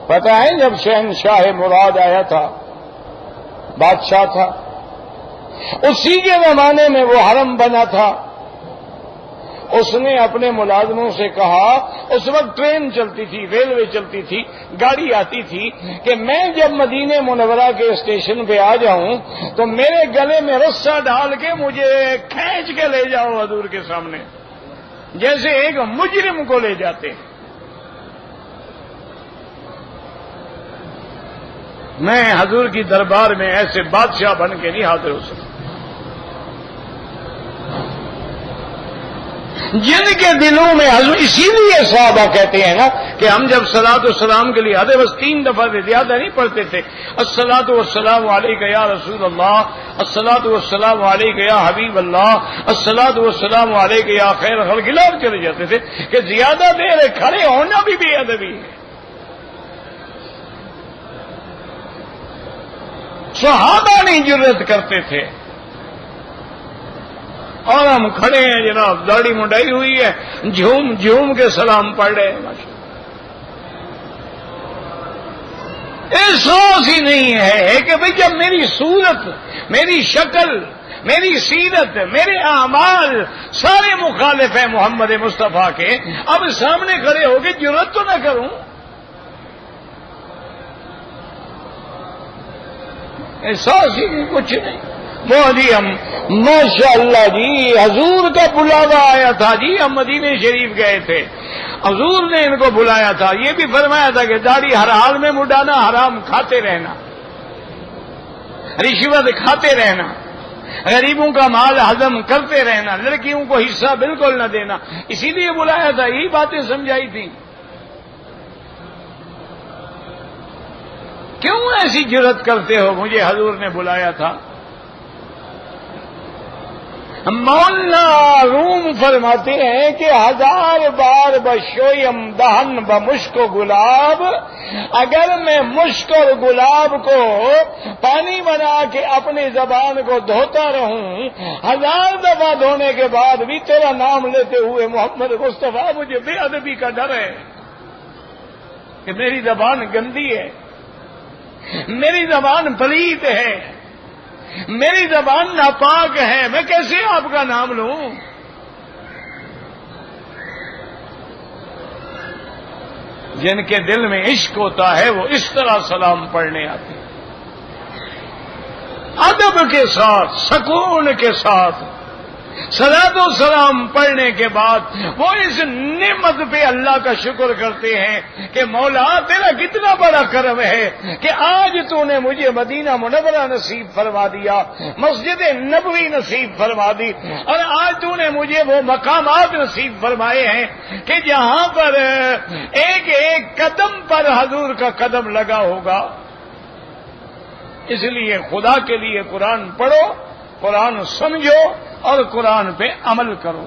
پتہ ہے جب شہنشاہ مراد آیا تھا، بادشاہ تھا، اسی کے زمانے میں وہ حرم بنا تھا. اس نے اپنے ملازموں سے کہا، اس وقت ٹرین چلتی تھی، ریلوے چلتی تھی، گاڑی آتی تھی، کہ میں جب مدینہ منورہ کے اسٹیشن پہ آ جاؤں تو میرے گلے میں رسا ڈال کے مجھے کھینچ کے لے جاؤ حضور کے سامنے، جیسے ایک مجرم کو لے جاتے. میں حضور کی دربار میں ایسے بادشاہ بن کے نہیں حاضر ہو سکتا جن کے دلوں میں حضور. اسی لیے صحابہ کہتے ہیں نا کہ ہم جب صلاۃ و سلام کے لیے آتے بس 3 دفعہ سے زیادہ نہیں پڑھتے تھے. الصلاۃ والسلام علیک یا رسول اللہ، الصلاۃ والسلام علیک یا حبیب اللہ، الصلاۃ والسلام علیک یا خیر خلق اللہ. چلے جاتے تھے کہ زیادہ دیر کھڑے ہونا بھی بے ادبی ہے. صحابہ نہیں جرت کرتے تھے اور ہم کھڑے ہیں جناب، داڑھی منڈائی ہوئی ہے، جھوم جھوم کے سلام پڑھ رہے ہیں. احساس ہی نہیں ہے کہ بھئی جب میری صورت، میری شکل، میری سیرت، میرے اعمال سارے مخالف ہیں محمد مصطفیٰ کے، اب سامنے کھڑے ہو کے جرت تو نہ کروں. احساس ہی کچھ نہیں. وہ جی ہم ماشاء اللہ جی حضور کا بلاوا آیا تھا جی، ہم مدینہ شریف گئے تھے، حضور نے ان کو بلایا تھا. یہ بھی فرمایا تھا کہ داڑھی ہر حال میں مڈانا، حرام کھاتے رہنا، رشوت کھاتے رہنا، غریبوں کا مال ہضم کرتے رہنا، لڑکیوں کو حصہ بالکل نہ دینا. اسی لیے بلایا تھا، یہی باتیں سمجھائی تھی. کیوں ایسی جرت کرتے ہو؟ مجھے حضور نے بلایا تھا. مولانا روم فرماتے ہیں کہ 1000 بار بشویم دہن بمشک و گلاب، اگر میں مشک اور گلاب کو پانی بنا کے اپنی زبان کو دھوتا رہوں، 1000 دفعہ دھونے کے بعد بھی تیرا نام لیتے ہوئے محمد مصطفیٰ مجھے بے ادبی کا ڈر ہے کہ میری زبان گندی ہے. میری زبان پلید ہے، میری زبان ناپاک ہے، میں کیسے آپ کا نام لوں؟ جن کے دل میں عشق ہوتا ہے وہ اس طرح سلام پڑھنے آتے ہیں، ادب کے ساتھ، سکون کے ساتھ صلاۃ و سلام پڑھنے کے بعد وہ اس نعمت پہ اللہ کا شکر کرتے ہیں کہ مولا تیرا کتنا بڑا کرم ہے کہ آج تو نے مجھے مدینہ منورہ نصیب فرما دیا، مسجد نبوی نصیب فرما دی، اور آج تو نے مجھے وہ مقامات نصیب فرمائے ہیں کہ جہاں پر ایک ایک قدم پر حضور کا قدم لگا ہوگا۔ اس لیے خدا کے لیے قرآن پڑھو، قرآن سمجھو اور قرآن پہ عمل کرو۔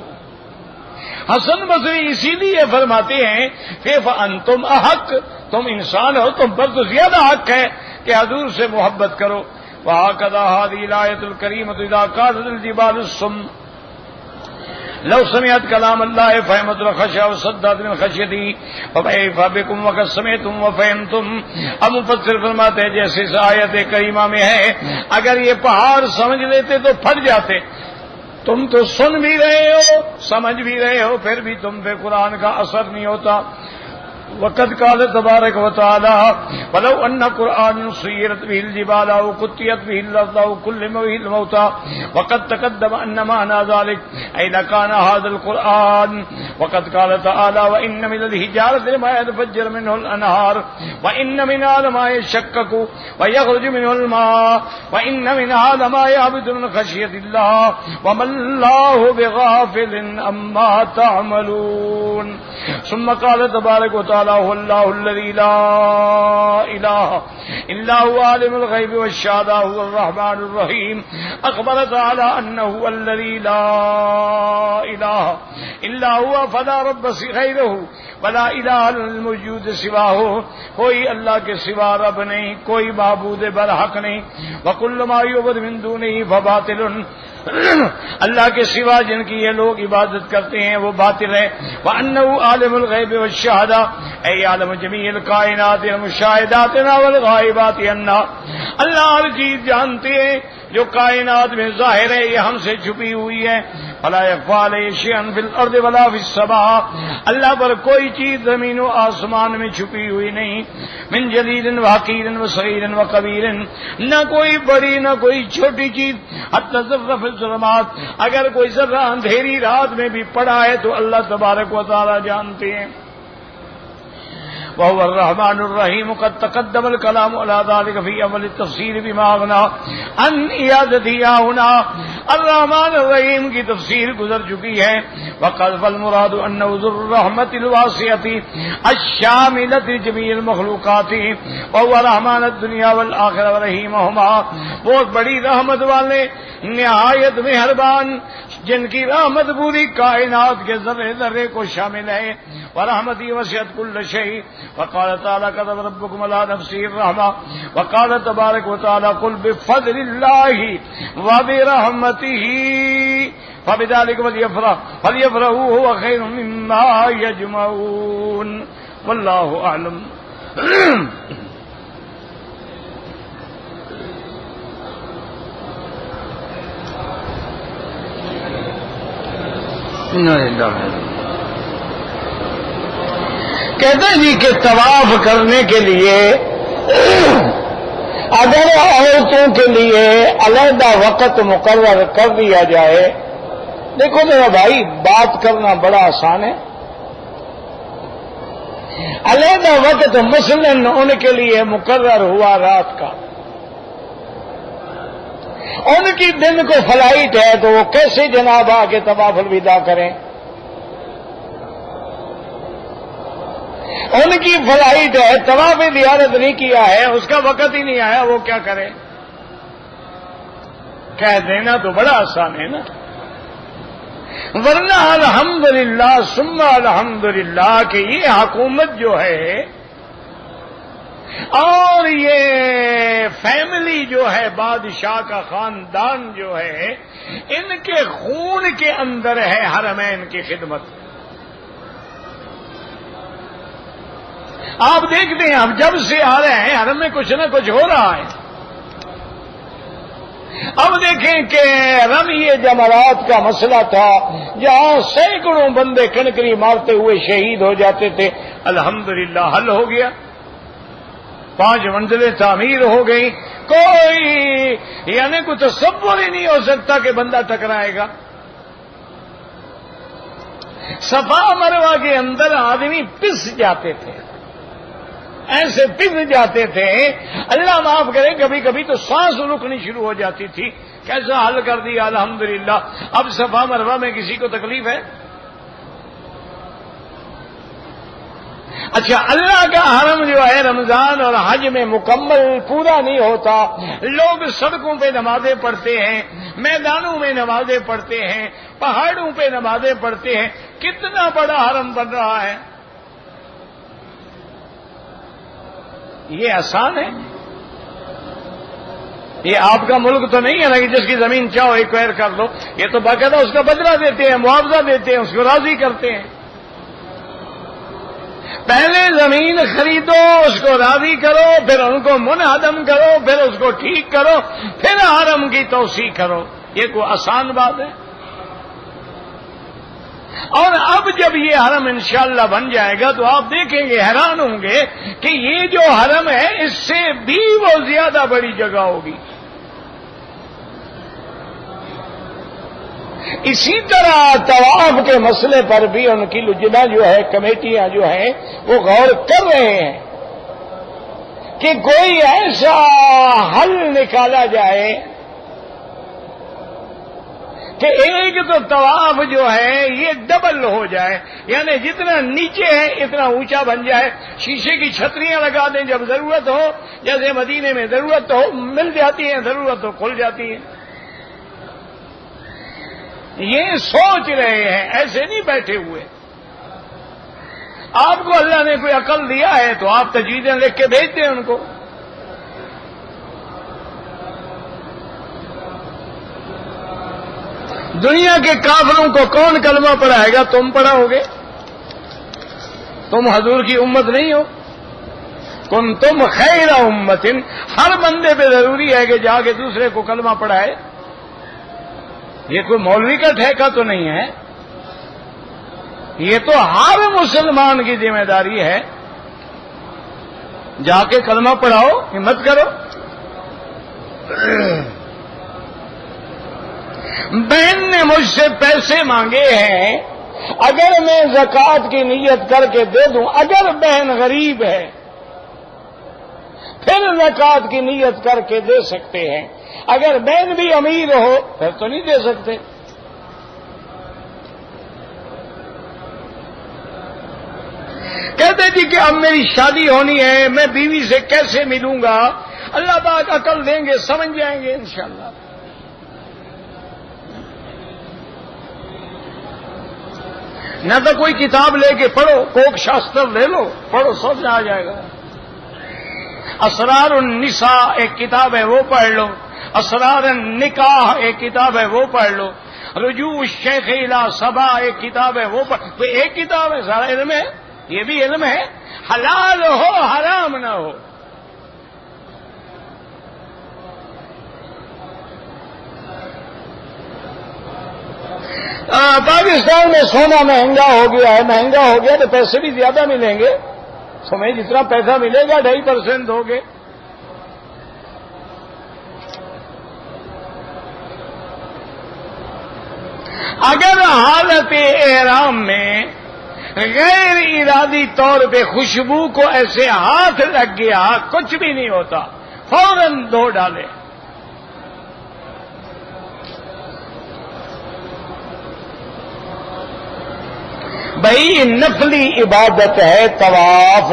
حسن بصری اسی لیے فرماتے ہیں کہ فَأَنْتُمْ أَحَقُّ، تم انسان ہو، تم پر تو زیادہ حق ہے کہ حضور سے محبت کرو۔ وَهَكَذَا هَذِهِ الْآيَةُ الْكَرِيمَةُ إِذَا كَانَتِ الْجِبَالُ الصُّمْ لو سمعت کلام اللہ فہمت الخشیہ وصدت من خشیتی فکیف بکم وقد سمعتم وفہمتم۔ اب مفسر فرماتے ہیں جیسے اس آیت کریمہ میں ہے، اگر یہ پہاڑ سمجھ لیتے تو پھٹ جاتے۔ تم تو سن بھی رہے ہو، سمجھ بھی رہے ہو، پھر بھی تم پہ قرآن کا اثر نہیں ہوتا۔ وقد قال تبارک و تعالی ولو ان قرآن سیرت به الجبال او قطعت به الارض او كلم به الموتى وقد تقدم ان معنى ذلك اي لكان هذا القرآن۔ وقد قال تعالى وان من الحجارة لما يتفجر منه الانهار وان منها لما يشقق ويخرج منه الماء وان منها لما يهبط من خشية الله وما الله بغافل عما تعملون۔ ثم قال تبارك وتعالى هو الله الذي لا إله إلا هو عالم الغيب والشهادة هو الرحمن الرحيم۔ أخبر تعالى أنه الذي لا إله إلا هو فلا رب غيره ولا إله الموجود سواه، کوئی اللہ کے سوا رب نہیں، کوئی معبود برحق نہیں۔ وكل ما يعبد من دونه فباطل، اللہ کے سوا جن کی یہ لوگ عبادت کرتے ہیں وہ باطل ہے۔ وَأَنَّهُ عَالِمُ الْغَيْبِ وَالشَّهَادَةِ اے عالم جمیع الکائنات المشاہدات والغائبات عنا، اللہ ہر چیز جانتے ہیں جو کائنات میں ظاہر ہے، یہ ہم سے چھپی ہوئی ہے۔ فلا يخفى عليه شيء في الارض ولا في السماء، اللہ پر کوئی چیز زمین و آسمان میں چھپی ہوئی نہیں۔ من جلیل وحقیر وصغیر وکبیر، نہ کوئی بڑی نہ کوئی چھوٹی چیز۔ حتی ذرہ فی الظلمات، اگر کوئی ذرہ اندھیری رات میں بھی پڑا ہے تو اللہ تبارک و تعالی جانتے ہیں۔ وهو الرحمن الرحیم، قد تقدم الكلام على ذلك في اول التفسیر بما اغنى عن اعادتها هنا۔ الرحمن الرحیم کی تفسیر گزر چکی ہے۔ وقد فالمراد انه ذو الرحمة الواسعة الشاملة لجميع المخلوقات وهو رحمان الدنيا والآخرة ورحيمهما، بہت بڑی رحمت والے، نہایت مہربان، جن کی رحمت پوری کائنات کے ذرے ذرے کو شامل ہے۔ ورحمتی وسعت كل شيء۔ وقال تعالى كتب ربكم على نفسه الرحمة۔ وقال تبارك وتعالى قل بفضل الله وبرحمته فبذلك فليفرحوا هو خير مما يجمعون۔ والله أعلم۔ کہتے ہیں جی کہ طواف کرنے کے لیے اگر عورتوں کے لیے علیحدہ وقت مقرر کر دیا جائے، دیکھو میرا بھائی بات کرنا بڑا آسان ہے۔ علیحدہ وقت مثلاً ان کے لیے مقرر ہوا رات کا، ان کی دن کو فلائٹ ہے تو وہ کیسے جناب آ کے طواف الوداع کریں؟ ان کی فلائٹ ہے، طواف زیارت نہیں کیا ہے، اس کا وقت ہی نہیں آیا، وہ کیا کرے؟ کہہ دینا تو بڑا آسان ہے نا۔ ورنہ الحمدللہ ثم الحمدللہ کہ یہ حکومت جو ہے اور یہ فیملی جو ہے، بادشاہ کا خاندان جو ہے، ان کے خون کے اندر ہے حرمین کی خدمت۔ آپ دیکھتے ہیں اب جب سے آ رہے ہیں حرم میں کچھ نہ کچھ ہو رہا ہے. اب دیکھیں کہ رمی جمرات کا مسئلہ تھا جہاں سینکڑوں بندے کنکری مارتے ہوئے شہید ہو جاتے تھے، الحمدللہ حل ہو گیا. 5 منزلیں تعمیر ہو گئی. کوئی یعنی کوئی تصور ہی نہیں ہو سکتا کہ بندہ ٹکرائے گا. صفا مروہ کے اندر آدمی پس جاتے تھے، ایسے پس جاتے تھے، اللہ معاف کرے کبھی کبھی تو سانس رکنی شروع ہو جاتی تھی. کیسا حل کر دیا الحمدللہ. اب صفا مروہ میں کسی کو تکلیف ہے؟ اچھا، اللہ کا حرم جو ہے رمضان اور حج میں مکمل پورا نہیں ہوتا. لوگ سڑکوں پہ نمازیں پڑھتے ہیں، میدانوں میں نمازیں پڑھتے ہیں، پہاڑوں پہ نمازیں پڑھتے ہیں. کتنا بڑا حرم بن رہا ہے. یہ آسان ہے؟ یہ آپ کا ملک تو نہیں ہے نا کہ جس کی زمین چاہو ایکوائر کر لو. یہ تو باقاعدہ اس کا بدلہ دیتے ہیں، معاوضہ دیتے ہیں، اس کو راضی کرتے ہیں. پہلے زمین خریدو، اس کو راضی کرو، پھر ان کو منہدم کرو، پھر اس کو ٹھیک کرو، پھر حرم کی توسیع کرو. یہ کوئی آسان بات ہے؟ اور اب جب یہ حرم انشاءاللہ بن جائے گا تو آپ دیکھیں گے، حیران ہوں گے کہ یہ جو حرم ہے اس سے بھی وہ زیادہ بڑی جگہ ہوگی. اسی طرح طواف کے مسئلے پر بھی ان کی لجنہ جو ہے، کمیٹیاں جو ہیں، وہ غور کر رہے ہیں کہ کوئی ایسا حل نکالا جائے کہ ایک تو طواف جو ہے یہ ڈبل ہو جائے، یعنی جتنا نیچے ہے اتنا اونچا بن جائے. شیشے کی چھتریاں لگا دیں جب ضرورت ہو، جیسے مدینے میں ضرورت ہو مل جاتی ہیں، ضرورت ہو کھل جاتی ہیں. یہ سوچ رہے ہیں، ایسے نہیں بیٹھے ہوئے. آپ کو اللہ نے کوئی عقل دیا ہے تو آپ تجویزیں لکھ کے بھیج دیں ان کو. دنیا کے کافروں کو کون کلمہ پڑھائے گا؟ تم پڑھاؤ گے؟ تم حضور کی امت نہیں ہو. کنتم خیر امت. ہر بندے پہ ضروری ہے کہ جا کے دوسرے کو کلمہ پڑھائے. یہ کوئی مولوی کا ٹھیکہ تو نہیں ہے، یہ تو ہر مسلمان کی ذمہ داری ہے. جا کے کلمہ پڑھاؤ، ہمت کرو. بہن نے مجھ سے پیسے مانگے ہیں، اگر میں زکوٰۃ کی نیت کر کے دے دوں، اگر بہن غریب ہے پھر زکوٰۃ کی نیت کر کے دے سکتے ہیں. اگر بہن بھی امیر ہو پھر تو نہیں دے سکتے. کہتے جی کہ اب میری شادی ہونی ہے، میں بیوی سے کیسے ملوں گا؟ اللہ پاک عقل دیں گے، سمجھ جائیں گے انشاءاللہ. نہ تو کوئی کتاب لے کے پڑھو، کوک شاستر لے لو، پڑھو، سمجھ آ جائے گا. اسرار النساء ایک کتاب ہے، وہ پڑھ لو. اسرار النکاح ایک کتاب ہے، وہ پڑھ لو. رجوع الشیخ الی صبا ایک کتاب ہے، وہ پڑھ. تو ایک کتاب ہے، سارا علم ہے. یہ بھی علم ہے، حلال ہو حرام نہ ہو. پاکستان میں سونا مہنگا ہو گیا ہے. مہنگا ہو گیا تو پیسے بھی زیادہ ملیں گے. تمہیں جتنا پیسہ ملے گا 2.5% ہوگے. اگر حالت احرام میں غیر ارادی طور پہ خوشبو کو ایسے ہاتھ لگ گیا، کچھ بھی نہیں ہوتا، فوراً دھو ڈالے. بھائی نفلی عبادت ہے طواف،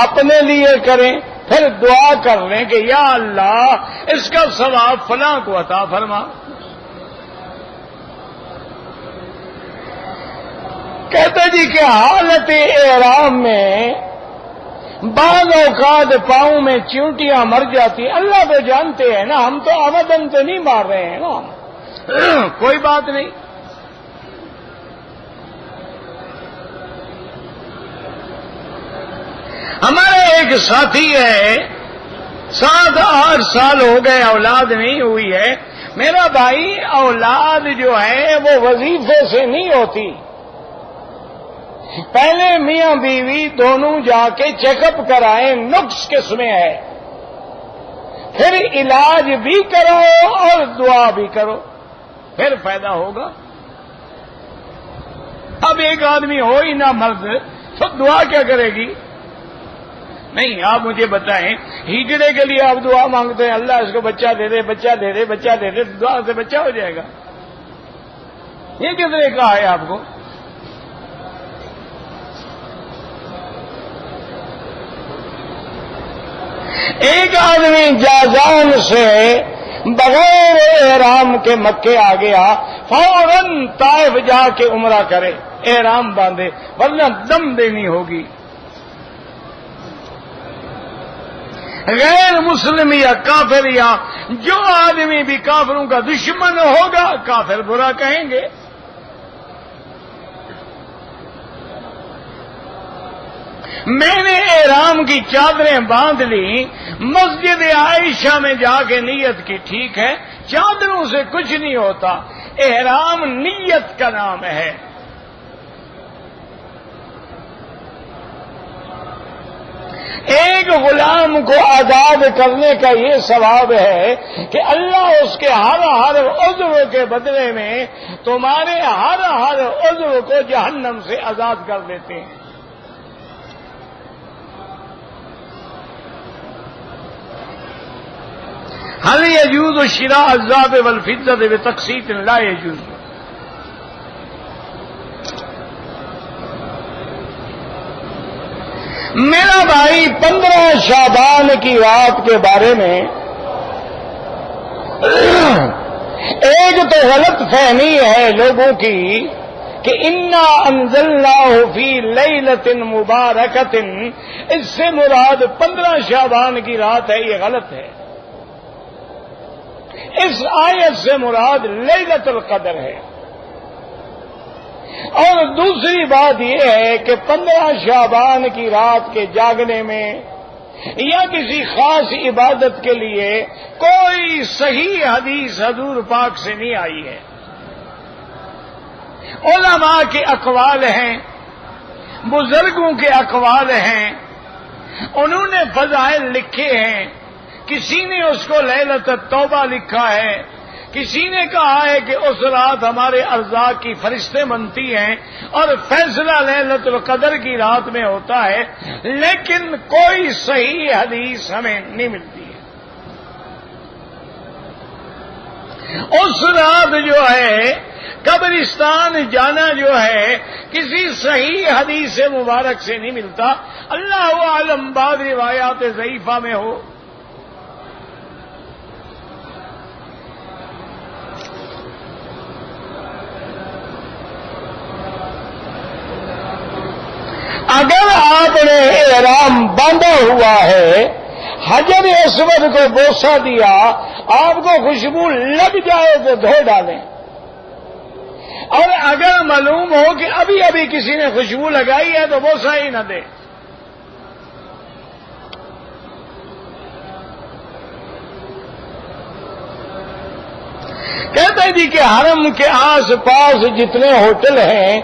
اپنے لیے کریں، پھر دعا کر لیں کہ یا اللہ اس کا ثواب فلاں کو عطا فرما. کہتے جی کہ حالت احرام میں بعض اوقات پاؤں میں چیونٹیاں مر جاتی. اللہ تو جانتے ہیں نا، ہم تو ابداً تو نہیں مار رہے ہیں نا. کوئی بات نہیں. ہمارے ایک ساتھی ہے 7-8 سال ہو گئے اولاد نہیں ہوئی ہے. میرا بھائی اولاد جو ہے وہ وظیفے سے نہیں ہوتی. پہلے میاں بیوی دونوں جا کے چیک اپ کرائیں نقص کس میں ہے، پھر علاج بھی کراؤ اور دعا بھی کرو، پھر فائدہ ہوگا. اب ایک آدمی ہو ہی نہ مرد تو دعا کیا کرے گی؟ نہیں، آپ مجھے بتائیں، ہیجڑے کے لیے آپ دعا مانگتے ہیں اللہ اس کو بچہ دے دے بچہ دے دے بچہ دے دے، دعا سے بچہ ہو جائے گا؟ یہ کس نے کہا ہے آپ کو؟ ایک آدمی جازان سے بغیر احرام کے مکے آ گیا، فوراً طائف جا کے عمرہ کرے، احرام باندھے، ورنہ دم دینی ہوگی. غیر مسلم یا کافر یا جو آدمی بھی کافروں کا دشمن ہوگا کافر برا کہیں گے. میں نے احرام کی چادریں باندھ لی، مسجد عائشہ میں جا کے نیت کی، ٹھیک ہے، چادروں سے کچھ نہیں ہوتا، احرام نیت کا نام ہے. ایک غلام کو آزاد کرنے کا یہ ثواب ہے کہ اللہ اس کے ہر عضو کے بدلے میں تمہارے ہر عضو کو جہنم سے آزاد کر دیتے ہیں. هل يجوز شراء الذهب والفضة بتقسيط؟ لا يجوز. میرا بھائی 15 شعبان کی رات کے بارے میں ایک تو غلط فہمی ہے لوگوں کی کہ انا انزلناہ فی لیلۃ مبارکۃ، اس سے مراد 15 شعبان کی رات ہے، یہ غلط ہے. اس آیت سے مراد لیلۃ القدر ہے. اور دوسری بات یہ ہے کہ 15 شعبان کی رات کے جاگنے میں یا کسی خاص عبادت کے لیے کوئی صحیح حدیث حضور پاک سے نہیں آئی ہے. علماء کے اقوال ہیں، بزرگوں کے اقوال ہیں، انہوں نے فضائل لکھے ہیں. کسی نے اس کو لیلۃ التوبہ لکھا ہے، کسی نے کہا ہے کہ اس رات ہمارے ارزاق کی فرشتے بنتی ہیں اور فیصلہ لیلۃ القدر کی رات میں ہوتا ہے، لیکن کوئی صحیح حدیث ہمیں نہیں ملتی ہے. اس رات جو ہے قبرستان جانا جو ہے کسی صحیح حدیث مبارک سے نہیں ملتا. اللہ عالم بعض روایات ضعیفہ میں ہو. اگر آپ نے احرام باندھا ہوا ہے، حجر اسود کو بوسہ دیا، آپ کو خوشبو لگ جائے تو دھو ڈالیں. اور اگر معلوم ہو کہ ابھی ابھی کسی نے خوشبو لگائی ہے تو بوسہ ہی نہ دے. کہتے ہیں جی کہ حرم کے آس پاس جتنے ہوٹل ہیں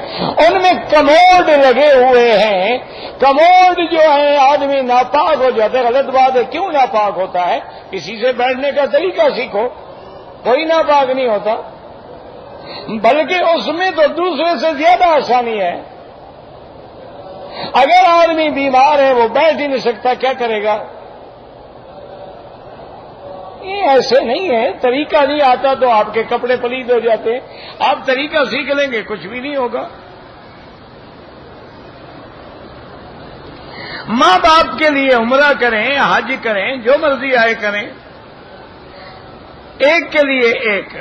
ان میں کموڈ لگے ہوئے ہیں. کموڈ جو ہے آدمی ناپاک ہو جاتا ہے. غلط بات ہے. کیوں ناپاک ہوتا ہے؟ کسی سے بیٹھنے کا طریقہ سیکھو. کوئی ناپاک نہیں ہوتا، بلکہ اس میں تو دوسرے سے زیادہ آسانی ہے. اگر آدمی بیمار ہے وہ بیٹھ ہی نہیں سکتا، کیا کرے گا؟ یہ ایسے نہیں ہے. طریقہ نہیں آتا تو آپ کے کپڑے پلید ہو جاتے ہیں. آپ طریقہ سیکھ لیں گے کچھ بھی نہیں ہوگا. ماں باپ کے لیے عمرہ کریں، حج کریں، جو مرضی آئے کریں، ایک کے لیے ایک.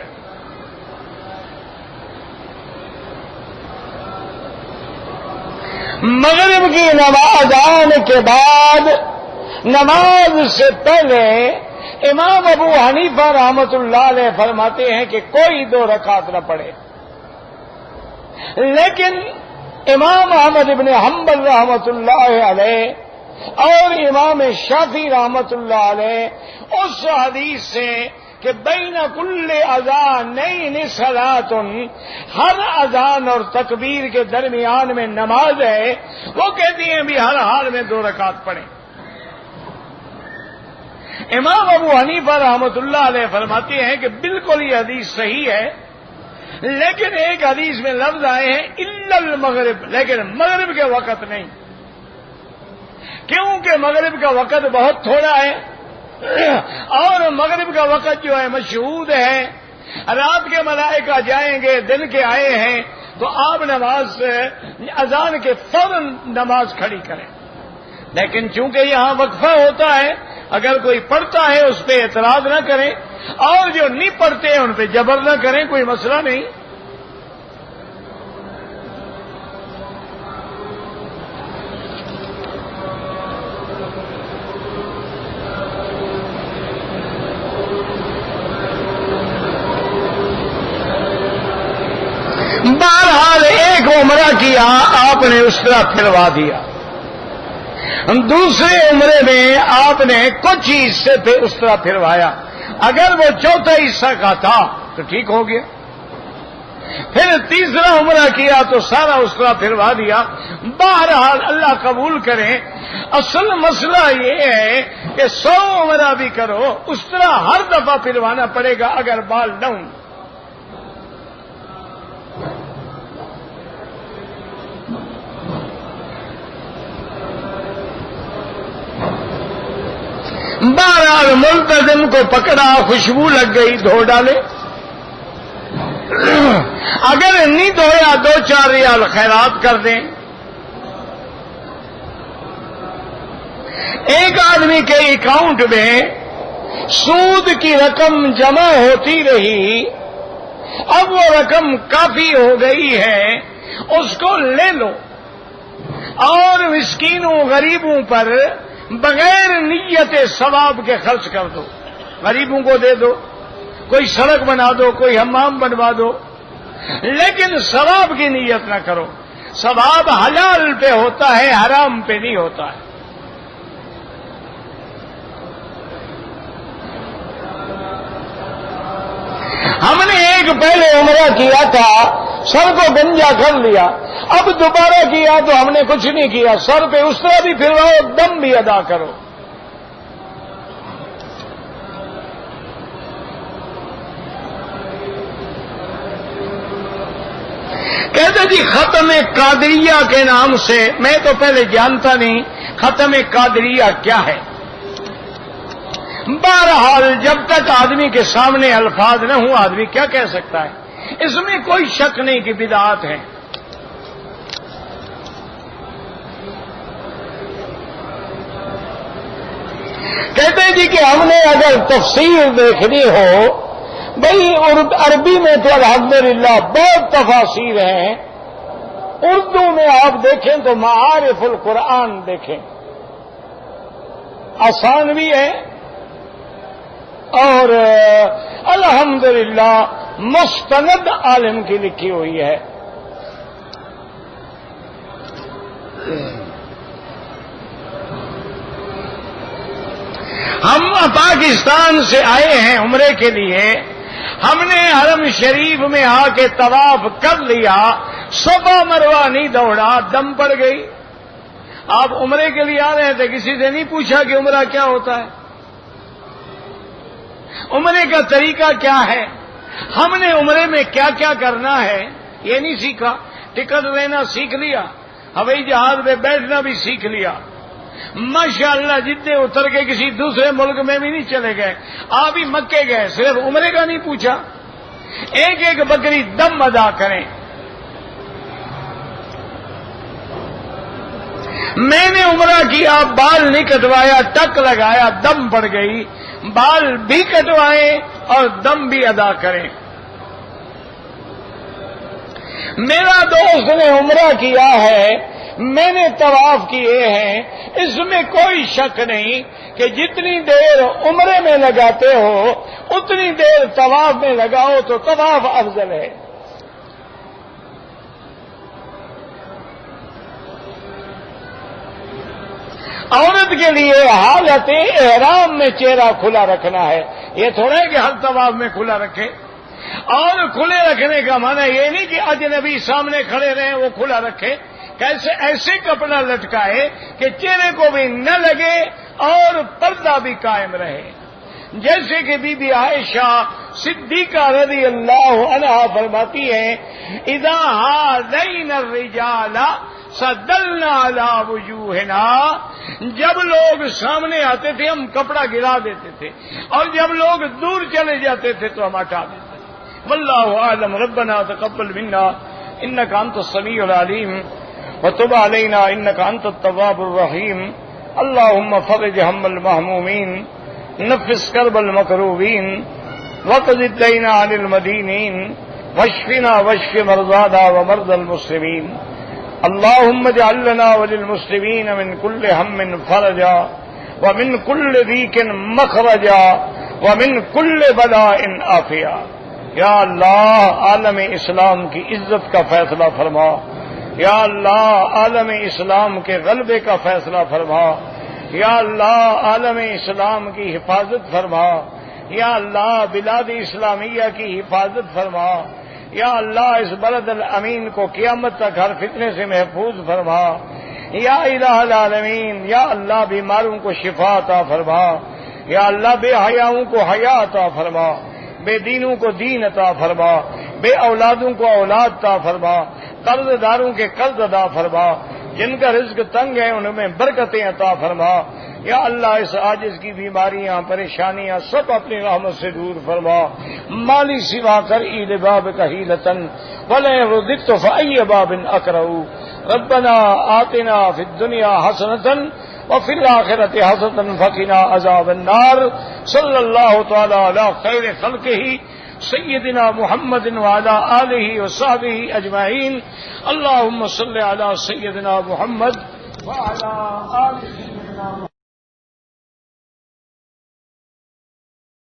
مغرب کی نماز آنے کے بعد نماز سے پہلے امام ابو حنیفہ رحمت اللہ علیہ فرماتے ہیں کہ کوئی 2 رکعت نہ پڑھے. لیکن امام احمد ابن حنبل رحمت اللہ علیہ اور امام شافعی رحمت اللہ علیہ اس حدیث سے کہ بین کل اذانین صلاۃ، ہر اذان اور تکبیر کے درمیان میں نماز ہے، وہ کہتی ہیں بھی ہر حال میں 2 رکعت پڑھیں۔ امام ابو حنیفہ رحمت اللہ علیہ فرماتے ہیں کہ بالکل یہ حدیث صحیح ہے، لیکن ایک حدیث میں لفظ آئے ہیں الا المغرب، لیکن مغرب کے وقت نہیں، کیونکہ مغرب کا وقت بہت تھوڑا ہے، اور مغرب کا وقت جو ہے مشہود ہے، رات کے ملائکہ جائیں گے، دن کے آئے ہیں، تو آپ نماز اذان کے فوراً نماز کھڑی کریں۔ لیکن چونکہ یہاں وقفہ ہوتا ہے، اگر کوئی پڑھتا ہے اس پہ اعتراض نہ کریں، اور جو نہیں پڑھتے ہیں ان پہ جبر نہ کریں، کوئی مسئلہ نہیں۔ بہرحال ایک عمرہ کیا، آپ نے اس طرح پھروا دیا، دوسرے عمرے میں آپ نے کچھ حصے پہ اس طرح پھروایا، اگر وہ چوتھا حصہ کا تھا تو ٹھیک ہو گیا، پھر تیسرا عمرہ کیا تو سارا اس طرح پھروا دیا۔ بہرحال اللہ قبول کرے، اصل مسئلہ یہ ہے کہ 100 عمرہ بھی کرو اس طرح ہر دفعہ پھروانا پڑے گا اگر بال نہ ہوں۔ بہرحال ملتزم کو پکڑا، خوشبو لگ گئی، دھو ڈالے، اگر نہیں دھویا 2-4 ریال خیرات کر دیں۔ ایک آدمی کے اکاؤنٹ میں سود کی رقم جمع ہوتی رہی، اب وہ رقم کافی ہو گئی ہے، اس کو لے لو اور مسکینوں غریبوں پر بغیر نیت ثواب کے خرچ کر دو، غریبوں کو دے دو، کوئی سڑک بنا دو، کوئی حمام بنوا دو، لیکن ثواب کی نیت نہ کرو۔ ثواب حلال پہ ہوتا ہے، حرام پہ نہیں ہوتا ہے۔ ہم نے ایک پہلے عمرہ کیا تھا، سر کو گنجا کر لیا، اب دوبارہ کیا تو ہم نے کچھ نہیں کیا، سر پہ اس طرح بھی پھرواؤ، دم بھی ادا کرو۔ کہتے جی ختم قادریہ کے نام سے، میں تو پہلے جانتا نہیں ختم قادریہ کیا ہے۔ بہرحال جب تک آدمی کے سامنے الفاظ نہ ہوں آدمی کیا کہہ سکتا ہے، اس میں کوئی شک نہیں کہ بدعات ہیں۔ کہتے ہیں جی کہ ہم نے اگر تفسیر دیکھنی ہو، بھئی عربی میں تو الحمدللہ بہت تفاسیر ہیں، اردو میں آپ دیکھیں تو معارف القرآن دیکھیں، آسان بھی ہے اور الحمدللہ مستند عالم کی لکھی ہوئی ہے۔ ہم پاکستان سے آئے ہیں عمرے کے لیے، ہم نے حرم شریف میں آ کے طواف کر لیا، صفا مروہ نہیں دوڑا، دم پڑ گئی۔ آپ عمرے کے لیے آ رہے تھے، کسی سے نہیں پوچھا کہ عمرہ کیا ہوتا ہے، عمرے کا طریقہ کیا ہے، ہم نے عمرے میں کیا کیا کرنا ہے یہ نہیں سیکھا۔ ٹکٹ لینا سیکھ لیا، ہوائی جہاز میں بیٹھنا بھی سیکھ لیا، ماشاءاللہ جتنے اتر کے کسی دوسرے ملک میں بھی نہیں چلے گئے، آپ ہی مکے گئے، صرف عمرے کا نہیں پوچھا۔ ایک ایک بکری دم ادا کریں۔ میں نے عمرہ کیا، بال نہیں کٹوایا، ٹک لگایا، دم پڑ گئی، بال بھی کٹوائیں اور دم بھی ادا کریں۔ میرا دوست نے عمرہ کیا ہے، میں نے طواف کیے ہیں، اس میں کوئی شک نہیں کہ جتنی دیر عمرے میں لگاتے ہو اتنی دیر طواف میں لگاؤ تو طواف افضل ہے۔ عورت کے لیے حالت احرام میں چہرہ کھلا رکھنا ہے، یہ تھوڑا ہے کہ ہر طواف میں کھلا رکھے۔ اور کھلے رکھنے کا معنی یہ نہیں کہ اجنبی سامنے کھڑے رہیں وہ کھلا رکھے، کیسے ایسے کپڑا لٹکائے کہ چہرے کو بھی نہ لگے اور پردہ بھی قائم رہے، جیسے کہ بی بی عائشہ صدیقہ رضی اللہ عنہا فرماتی ہیں اذا هذین الرجال صدلنا علی وجوہنا، جب لوگ سامنے آتے تھے ہم کپڑا گرا دیتے تھے، اور جب لوگ دور چلے جاتے تھے تو ہم ہٹا دیتے تھے۔ واللہ اعلم، ربنا تقبل منا انک انت السمیع العلیم وتب علینا انک انت التواب الرحیم، اللهم فرج هم المہمومین، نفس کرب المکروبین، وقض الدین عن المدینین، واشفنا واشف مرضانا ومرضى المسلمین، اللهم اجعل لنا وللمسلمین من كل هم فرجا ومن كل ضيق مخرجا ومن كل بلاء عافیا۔ یا اللہ عالم اسلام کی عزت کا فیصلہ فرما، یا اللہ عالم اسلام کے غلبے کا فیصلہ فرما، یا اللہ عالم اسلام کی حفاظت فرما، یا اللہ بلاد اسلامیہ کی حفاظت فرما، یا اللہ اس بلد الامین کو قیامت تک ہر فتنے سے محفوظ فرما، یا الہ العالمین، یا اللہ بیماروں کو شفا عطا فرما، یا اللہ بے حیاؤں کو حیا عطا فرما، بے دینوں کو دین عطا فرما، بے اولادوں کو اولاد عطا فرما، قرض داروں کے قرض ادا فرما، جن کا رزق تنگ ہے ان میں برکتیں عطا فرما، یا اللہ اس عاجز کی بیماریاں پریشانیاں سب اپنی رحمت سے دور فرما، مالی سوا کر عید باب کہیلتن ولا رددت فأی باب اقرؤ، ربنا آتنا فی الدنیا حسنۃ وفی الآخرۃ حسنۃ وقنا عذاب النار، صلی اللہ تعالی علی خیر خلقہ سیدنا محمد وعلی آلہ وصحبہ اجمعین، اللہم صل علی سیدنا محمد وعلی آل سیدنا محمد۔